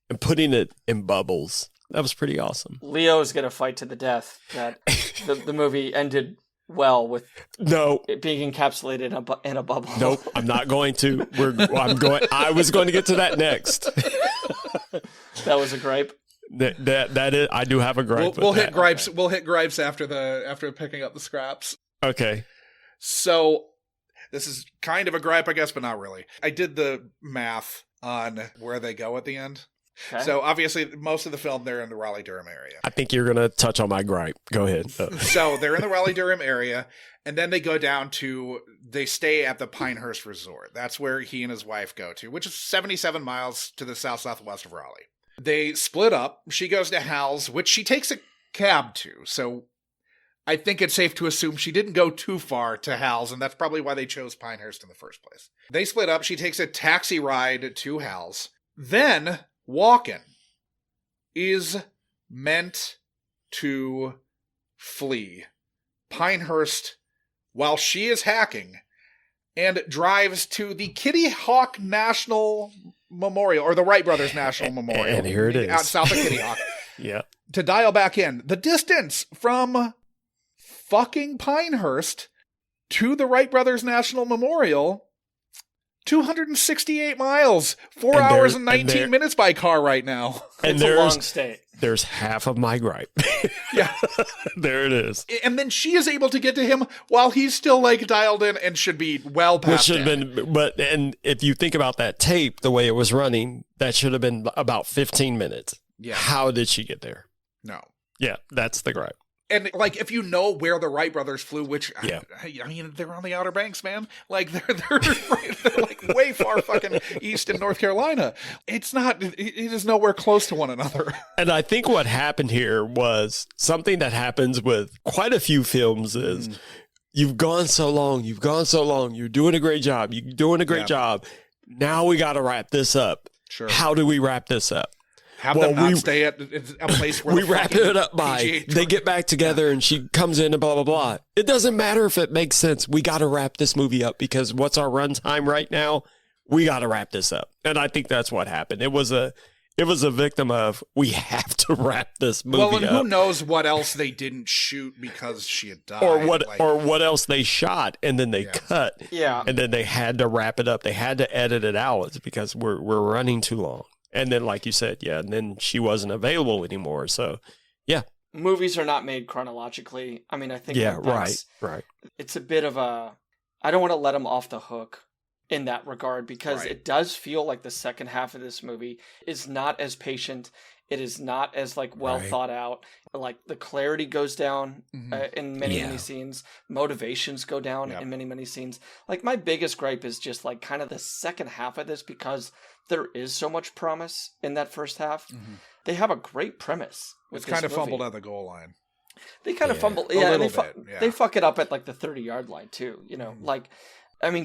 and putting it in bubbles. That was pretty awesome. Leo is going to fight to the death that the movie ended well with it being encapsulated in a bubble. Nope, I'm not going to. I was going to get to that next. That was a gripe. That is. I do have a gripe. We'll hit gripes. Okay. We'll hit gripes after picking up the scraps. Okay. So this is kind of a gripe, I guess, but not really. I did the math on where they go at the end. Okay. So obviously, most of the film, they're in the Raleigh-Durham area. I think you're going to touch on my gripe. Go ahead. So they're in the Raleigh-Durham area, and then they go down they stay at the Pinehurst Resort. That's where he and his wife go to, which is 77 miles to the southwest of Raleigh. They split up. She goes to Hal's, which she takes a cab to. So I think it's safe to assume she didn't go too far to Hal's, and that's probably why they chose Pinehurst in the first place. They split up. She takes a taxi ride to Hal's. Then Walken is meant to flee Pinehurst while she is hacking and drives to the Kitty Hawk National Memorial, or the Wright Brothers National Memorial. And here it is. Out south of Kitty Hawk. Yeah. To dial back in. The distance from fucking Pinehurst to the Wright Brothers National Memorial, 268 miles, 4 hours and 19 minutes by car right now. And it's a long stay. There's half of my gripe. Yeah. There it is. And then she is able to get to him while he's still like dialed in and should be well past Which should have been, and if you think about that tape, the way it was running, that should have been about 15 minutes. Yeah. How did she get there? No. Yeah, that's the gripe. And like, if you know where the Wright brothers flew, which Yeah. I mean, they're on the Outer Banks, man. Like they're like way far fucking east in North Carolina. It's not. It is nowhere close to one another. And I think what happened here was something that happens with quite a few films is you've gone so long, you're doing a great job, job. Now we got to wrap this up. Sure. How do we wrap this up? Have them not stay at a place where we wrap it up by they get back together and she comes in and blah, blah, blah. It doesn't matter if it makes sense. We got to wrap this movie up because what's our runtime right now? We got to wrap this up. And I think that's what happened. It was a victim of we have to wrap this movie up. Well, and who knows what else they didn't shoot because she had died. Or what else they shot and then they cut. Yeah. And then they had to wrap it up. They had to edit it out. It's because we're running too long. And then, like you said, and then she wasn't available anymore. So, yeah. Movies are not made chronologically. I mean, I think right. It's a bit of a... I don't want to let them off the hook in that regard because it does feel like the second half of this movie is not as patient. It is not as well thought out. Like the clarity goes down in many scenes. Motivations go down in many scenes. Like my biggest gripe is just kind of the second half of this because there is so much promise in that first half. They have a great premise. It's kind of fumbled at the goal line. They kind of fumble. Yeah, they fuck it up at the 30-yard line too. You know,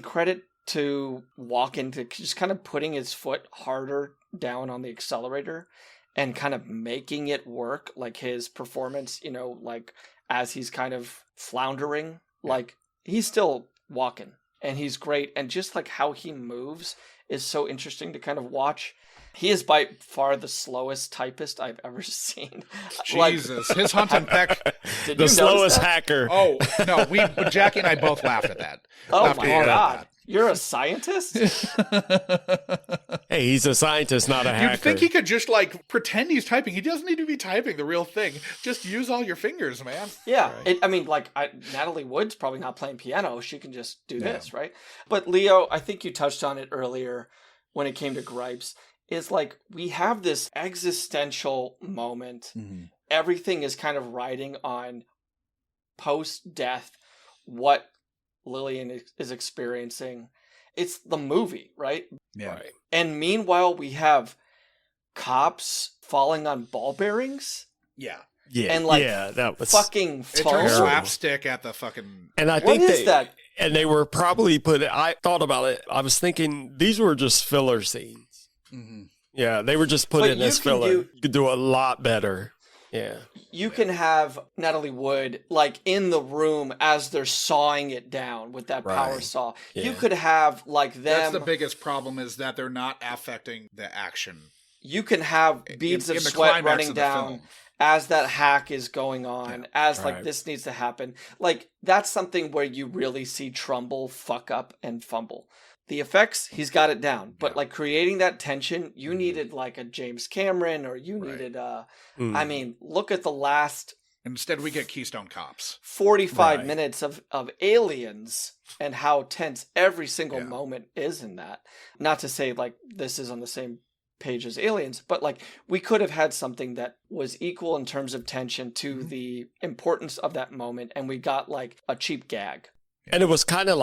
credit to Walken to just kind of putting his foot harder down on the accelerator and kind of making it work. Like his performance, as he's kind of floundering, he's still walking and he's great. And just how he moves is so interesting to kind of watch. He is by far the slowest typist I've ever seen. Jesus, his hunt and peck. The slowest hacker. Oh, no, Jackie and I both laughed at that. Oh my God. You're a scientist? Hey, he's a scientist, not a hacker. You'd think he could just pretend he's typing. He doesn't need to be typing the real thing. Just use all your fingers, man. Yeah. Right. Natalie Wood's probably not playing piano. She can just do this, right? But Leo, I think you touched on it earlier when it came to gripes. Is we have this existential moment. Everything is kind of riding on post-death what Lillian is experiencing. It's the movie, right? Yeah. Right. And meanwhile, we have cops falling on ball bearings. Yeah. Yeah. And that was fucking it turned slapstick at the fucking. And I what think is that? And they were probably I thought about it. I was thinking these were just filler scenes. Yeah, they were just put in as filler. You could do a lot better. Yeah. You can have Natalie Wood in the room as they're sawing it down with that power saw. Yeah. You could have them. That's the biggest problem is that they're not affecting the action. You can have beads of sweat running down as that hack is going on, as this needs to happen. That's something where you really see Trumbull fuck up and fumble. The effects, he's got it down. But creating that tension, you needed a James Cameron or you needed look at the last instead we get Keystone Cops. 45 minutes of aliens and how tense every single moment is in that. Not to say this is on the same page as Aliens, but we could have had something that was equal in terms of tension to the importance of that moment, and we got a cheap gag. And it was kind of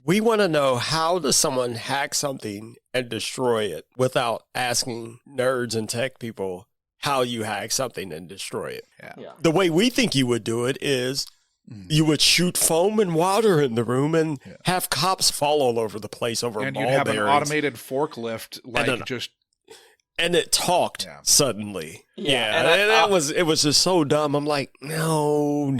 we want to know how does someone hack something and destroy it without asking nerds and tech people how you hack something and destroy it. Yeah. The way we think you would do it is you would shoot foam and water in the room and have cops fall all over the place over and ball you'd have bearings. an automated forklift and it talked suddenly. Yeah. And it was just so dumb. I'm like, no.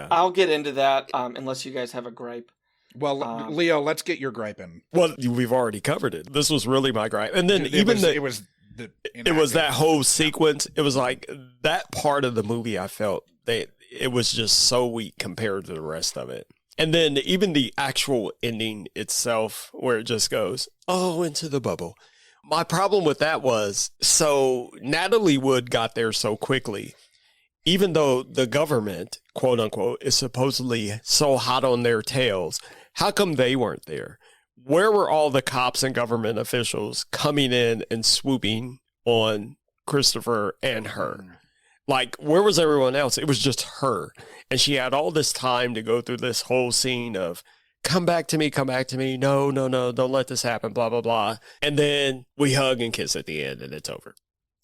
I'll get into that unless you guys have a gripe. Well, Leo, let's get your gripe in. Well, we've already covered it. This was really my gripe. And then it was that whole sequence. It was that part of the movie I felt it was just so weak compared to the rest of it. And then even the actual ending itself where it just goes, into the bubble. My problem with that was, so Natalie Wood got there so quickly, even though the government, quote unquote, is supposedly so hot on their tails. How come they weren't there? Where were all the cops and government officials coming in and swooping on Christopher and her? Like, where was everyone else? It was just her. And she had all this time to go through this whole scene of, come back to me, no, don't let this happen, blah, blah, blah. And then we hug and kiss at the end, and it's over.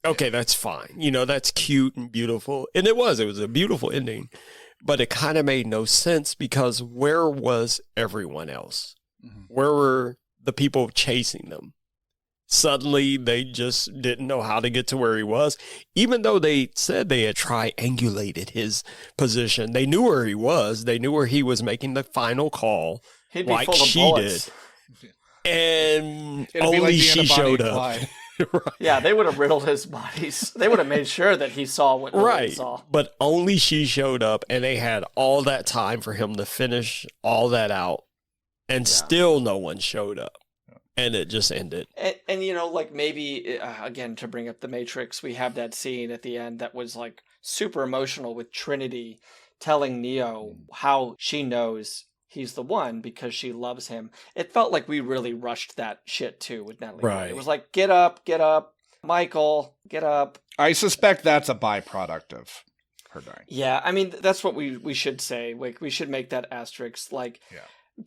Okay, that's fine. You know, that's cute and beautiful. And it was a beautiful ending. But it kind of made no sense because where was everyone else? Mm-hmm. Where were the people chasing them? Suddenly, they just didn't know how to get to where he was. Even though they said they had triangulated his position, they knew where he was. They knew where he was making the final call, He'd be like full of she bullets. did. And It'd be only like the she antibody showed of up. Clyde. Right. Yeah, they would have riddled his bodies. They would have made sure that he saw what he saw. But only she showed up, and they had all that time for him to finish all that out, and still no one showed up. And it just ended. And you know, like maybe, again, to bring up The Matrix, we have that scene at the end that was like super emotional with Trinity telling Neo how she knows he's the one because she loves him. It felt like we really rushed that shit too with Natalie. Right. It was like, get up, Michael, get up. I suspect that's a byproduct of her dying. Yeah, I mean, that's what we should say. Like, we should make that asterisk. Like,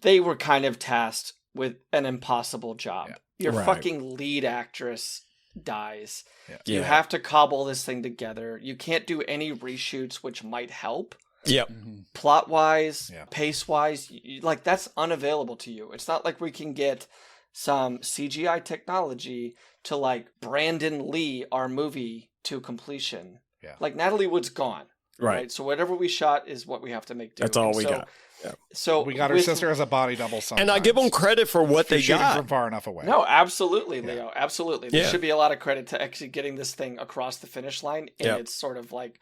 they were kind of tasked with an impossible job. Yeah. Your fucking lead actress dies. Yeah. You have to cobble this thing together. You can't do any reshoots, which might help. Yep. Mm-hmm. Plot-wise, pace-wise, like, that's unavailable to you. It's not like we can get some CGI technology to, like, Brandon Lee our movie to completion. Yeah. Like, Natalie Wood's gone. Right. So whatever we shot is what we have to make do. That's all we got. Yeah. So we got her sister as a body double sometimes. And I give them credit for what they got. From far enough away. No, absolutely, Leo. Absolutely. There should be a lot of credit to actually getting this thing across the finish line in its sort of like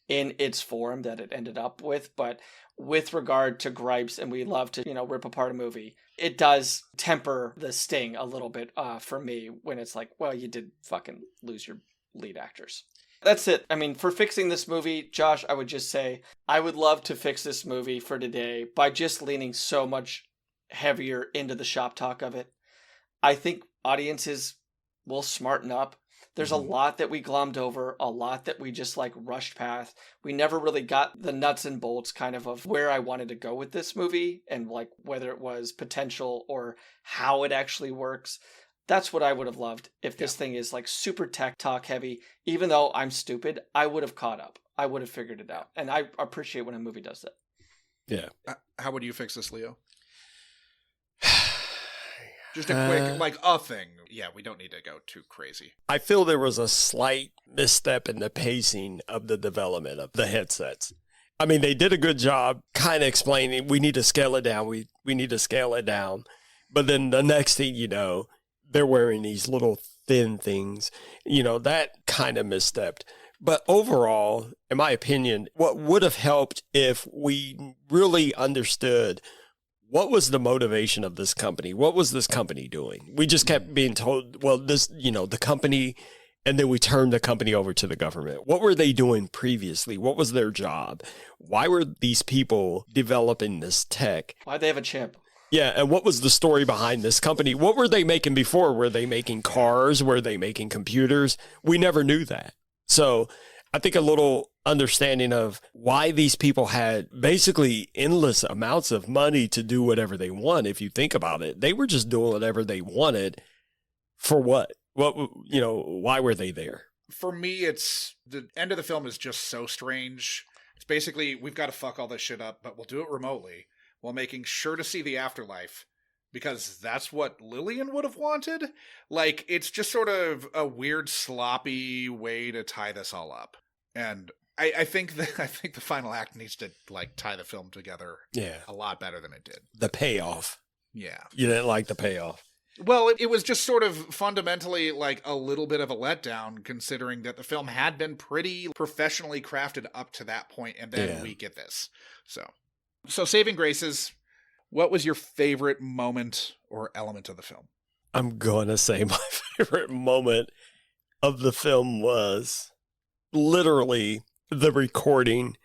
in its form that it ended up with. But with regard to gripes, and we love to, rip apart a movie, it does temper the sting a little bit for me when it's like, well, you did fucking lose your lead actors. That's it. I mean, for fixing this movie, Josh, I would just say I would love to fix this movie for today by just leaning so much heavier into the shop talk of it. I think audiences will smarten up. There's a lot that we glommed over, a lot that we just like rushed past. We never really got the nuts and bolts kind of where I wanted to go with this movie and like whether it was potential or how it actually works. That's what I would have loved if this thing is like super tech talk heavy. Even though I'm stupid, I would have caught up. I would have figured it out. And I appreciate when a movie does that. Yeah. How would you fix this, Leo? Just a quick, a thing. Yeah, we don't need to go too crazy. I feel there was a slight misstep in the pacing of the development of the headsets. I mean, they did a good job kind of explaining, we need to scale it down. We need to scale it down. But then the next thing you know, they're wearing these little thin things, that kind of misstepped. But overall, in my opinion, what would have helped if we really understood what was the motivation of this company? What was this company doing? We just kept being told, well, this, the company, and then we turned the company over to the government. What were they doing previously? What was their job? Why were these people developing this tech? Why'd they have a chip? Yeah, and what was the story behind this company? What were they making before? Were they making cars? Were they making computers? We never knew that. So I think a little understanding of why these people had basically endless amounts of money to do whatever they want, if you think about it. They were just doing whatever they wanted. For what? Why were they there? For me, it's the end of the film is just so strange. It's basically, we've got to fuck all this shit up, but we'll do it remotely, while making sure to see the afterlife, because that's what Lillian would have wanted. Like, it's just sort of a weird, sloppy way to tie this all up. And I think the final act needs to, tie the film together a lot better than it did. The payoff. Yeah. You didn't like the payoff. Well, it was just sort of fundamentally a little bit of a letdown, considering that the film had been pretty professionally crafted up to that point, and then we get this. So saving graces, what was your favorite moment or element of the film? I'm going to say my favorite moment of the film was literally the recording.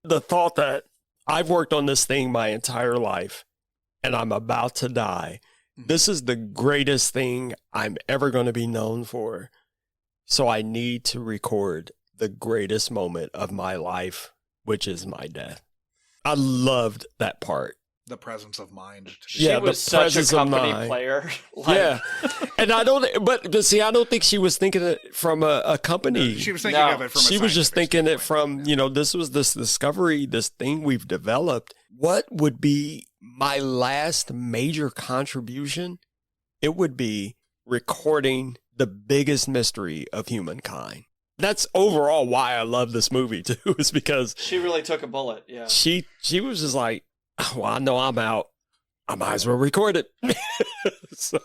The thought that I've worked on this thing my entire life and I'm about to die. This is the greatest thing I'm ever going to be known for. So I need to record the greatest moment of my life, which is my death. I loved that part. The presence of mind. She was such a company player. Yeah. And I don't think she was thinking it from a company. She was thinking of it from She was just thinking it from, this was this discovery, this thing we've developed. What would be my last major contribution? It would be recording the biggest mystery of humankind. That's overall why I love this movie too, is because she really took a bullet. Yeah. She was just like, well, I know I'm out. I might as well record it. So.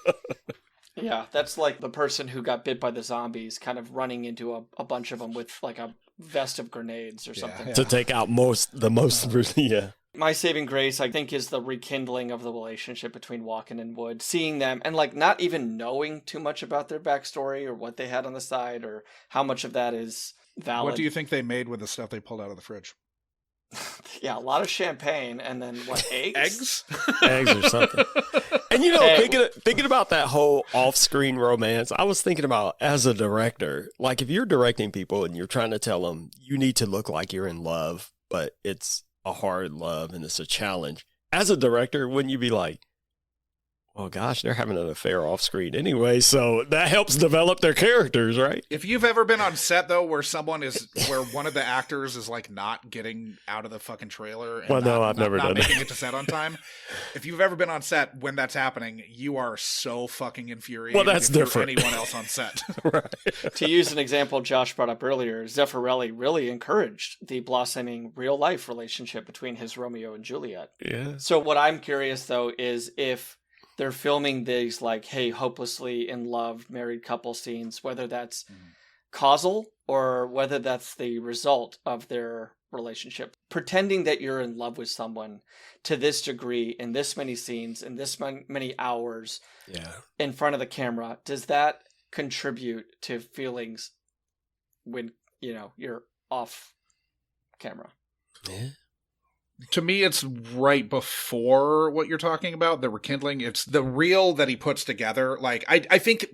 Yeah, that's like the person who got bit by the zombies kind of running into a bunch of them with like a vest of grenades or something. To take out the most, yeah. My saving grace, I think, is the rekindling of the relationship between Walken and Wood. Seeing them and like not even knowing too much about their backstory or what they had on the side or how much of that is valid. What do you think they made with the stuff they pulled out of the fridge? Yeah, a lot of champagne and then what, eggs? Eggs or something. And thinking about that whole off-screen romance, I was thinking about as a director, like if you're directing people and you're trying to tell them you need to look like you're in love, but it's a hard love and it's a challenge. As a director, wouldn't you be like, well, gosh, they're having an affair off screen anyway, so that helps develop their characters, right? If you've ever been on set, though, where one of the actors is like not getting out of the fucking trailer and I've never done making that. it to set on time. If you've ever been on set when that's happening, you are so fucking infuriated. Well, that's different. Anyone else on set. Right. To use an example Josh brought up earlier, Zeffirelli really encouraged the blossoming real life relationship between his Romeo and Juliet. Yeah. So what I'm curious though is if they're filming these like, hey, hopelessly in love married couple scenes, whether that's causal or whether that's the result of their relationship. Pretending that you're in love with someone to this degree in this many scenes in this many hours in front of the camera, does that contribute to feelings when, you're off camera? Yeah. To me, it's right before what you're talking about, the rekindling. It's the reel that he puts together. Like, I think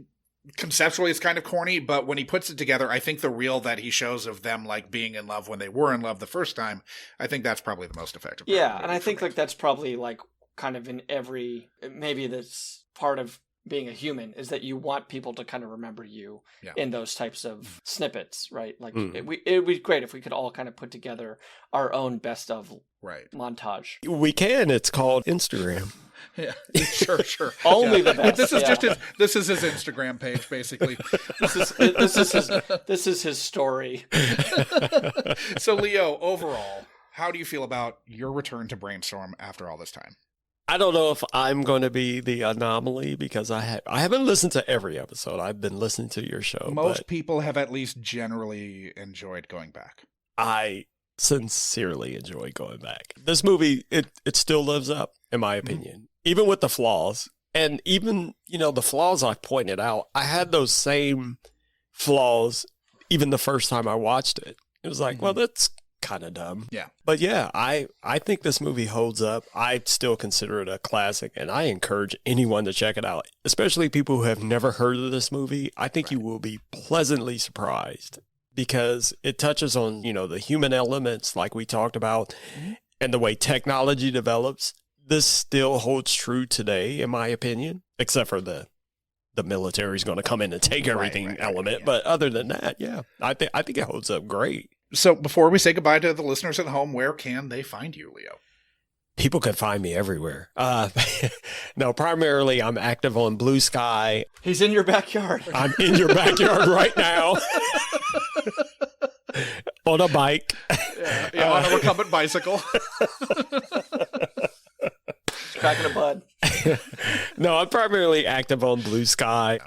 conceptually it's kind of corny, but when he puts it together, I think the reel that he shows of them like being in love when they were in love the first time, I think that's probably the most effective. Yeah, and I think like that's probably like kind of in every, maybe that's part of being a human, is that you want people to kind of remember you in those types of snippets, right? Like it would be great if we could all kind of put together our own best of montage. We can. It's called Instagram. Yeah, sure. Only the best. This is his Instagram page, basically. This is his story. So, Leo, overall, how do you feel about your return to Brainstorm after all this time? I don't know if I'm going to be the anomaly because I haven't listened to every episode. I've been listening to your show. Most people have at least generally enjoyed going back. I sincerely enjoy going back. This movie, it still lives up, in my opinion, even with the flaws. And even, the flaws I pointed out, I had those same flaws even the first time I watched it. It was like, well, that's kind of dumb. Yeah. But yeah, I think this movie holds up. I still consider it a classic, and I encourage anyone to check it out, especially people who have never heard of this movie. I think you will be pleasantly surprised because it touches on, the human elements like we talked about and the way technology develops. This still holds true today, in my opinion, except for the military is going to come in and take everything element. But other than that, I think it holds up great. So before we say goodbye to the listeners at home, where can they find you, Leo? People can find me everywhere. No, primarily I'm active on Blue Sky. He's in your backyard. I'm in your backyard right now. On a bike. Yeah, on a recumbent bicycle. Cracking a bud. No, I'm primarily active on Blue Sky.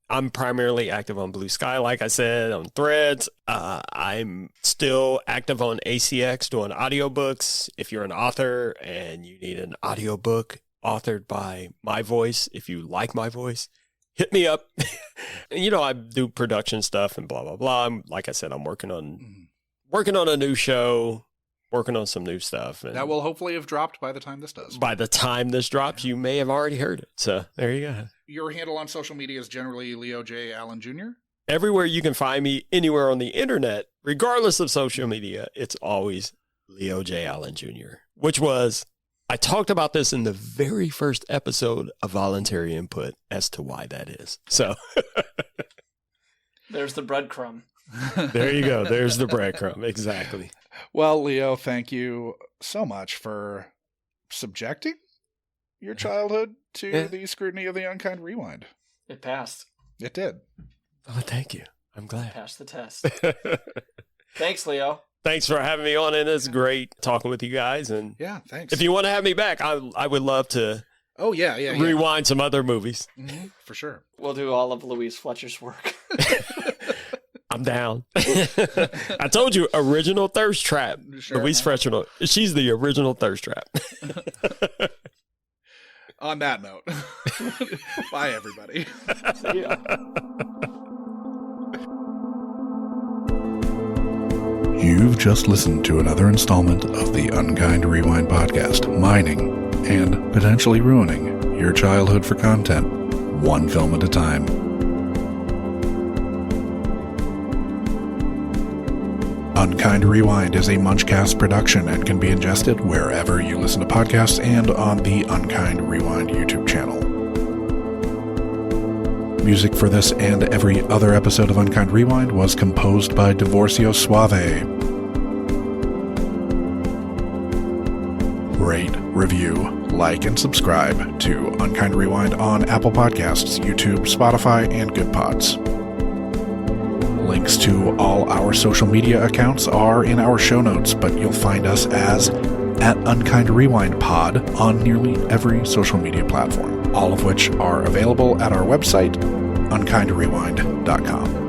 I'm primarily active on Blue Sky, like I said, on Threads. I'm still active on ACX doing audiobooks. If you're an author and you need an audiobook authored by my voice, if you like my voice, hit me up. I do production stuff and blah, blah, blah. Like I said, I'm working on a new show. Working on some new stuff. And that will hopefully have dropped by the time this does. By the time this drops, you may have already heard it. So there you go. Your handle on social media is generally Leo J. Allen Jr.? everywhere you can find me, anywhere on the internet, regardless of social media, it's always Leo J. Allen Jr., which was, I talked about this in the very first episode of Voluntary Input as to why that is. So There's the breadcrumb. there you go. There's the breadcrumb. Exactly. Well, Leo, thank you so much for subjecting your childhood to the scrutiny of the Unkind Rewind. It passed. It did. Oh, thank you. I'm glad. Passed the test. Thanks, Leo. Thanks for having me on, and it's great talking with you guys. And Yeah, thanks. if you want to have me back, I would love to Oh, yeah. rewind some other movies. Mm-hmm, for sure. We'll do all of Louise Fletcher's work. I'm down. I told you, original thirst trap. Sure, Louise man. Fletcher. She's the original thirst trap. On that note, bye, everybody. See ya. You've just listened to another installment of the Unkind Rewind podcast, mining and potentially ruining your childhood for content, one film at a time. Unkind Rewind is a Munchcast production and can be ingested wherever you listen to podcasts and on the Unkind Rewind YouTube channel. Music for this and every other episode of Unkind Rewind was composed by Divorcio Suave. Rate, review, like, and subscribe to Unkind Rewind on Apple Podcasts, YouTube, Spotify, and Good Pods. Links to all our social media accounts are in our show notes, but you'll find us as at Unkind Rewind Pod on nearly every social media platform, all of which are available at our website, unkindrewind.com.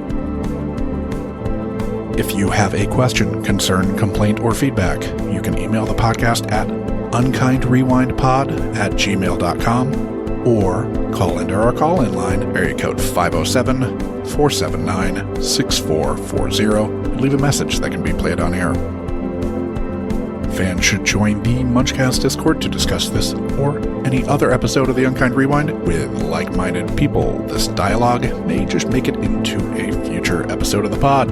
If you have a question, concern, complaint, or feedback, you can email the podcast at unkindrewindpod@gmail.com or call into our call-in line, area code 507-479-6440, and leave a message that can be played on air. Fans should join the Munchcast Discord to discuss this or any other episode of the Unkind Rewind with like-minded people. This dialogue may just make it into a future episode of the pod.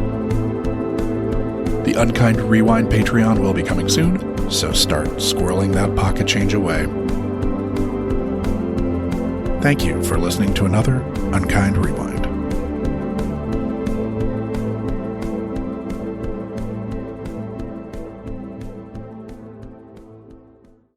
The Unkind Rewind Patreon will be coming soon, so start squirreling that pocket change away. Thank you for listening to another Unkind Rewind.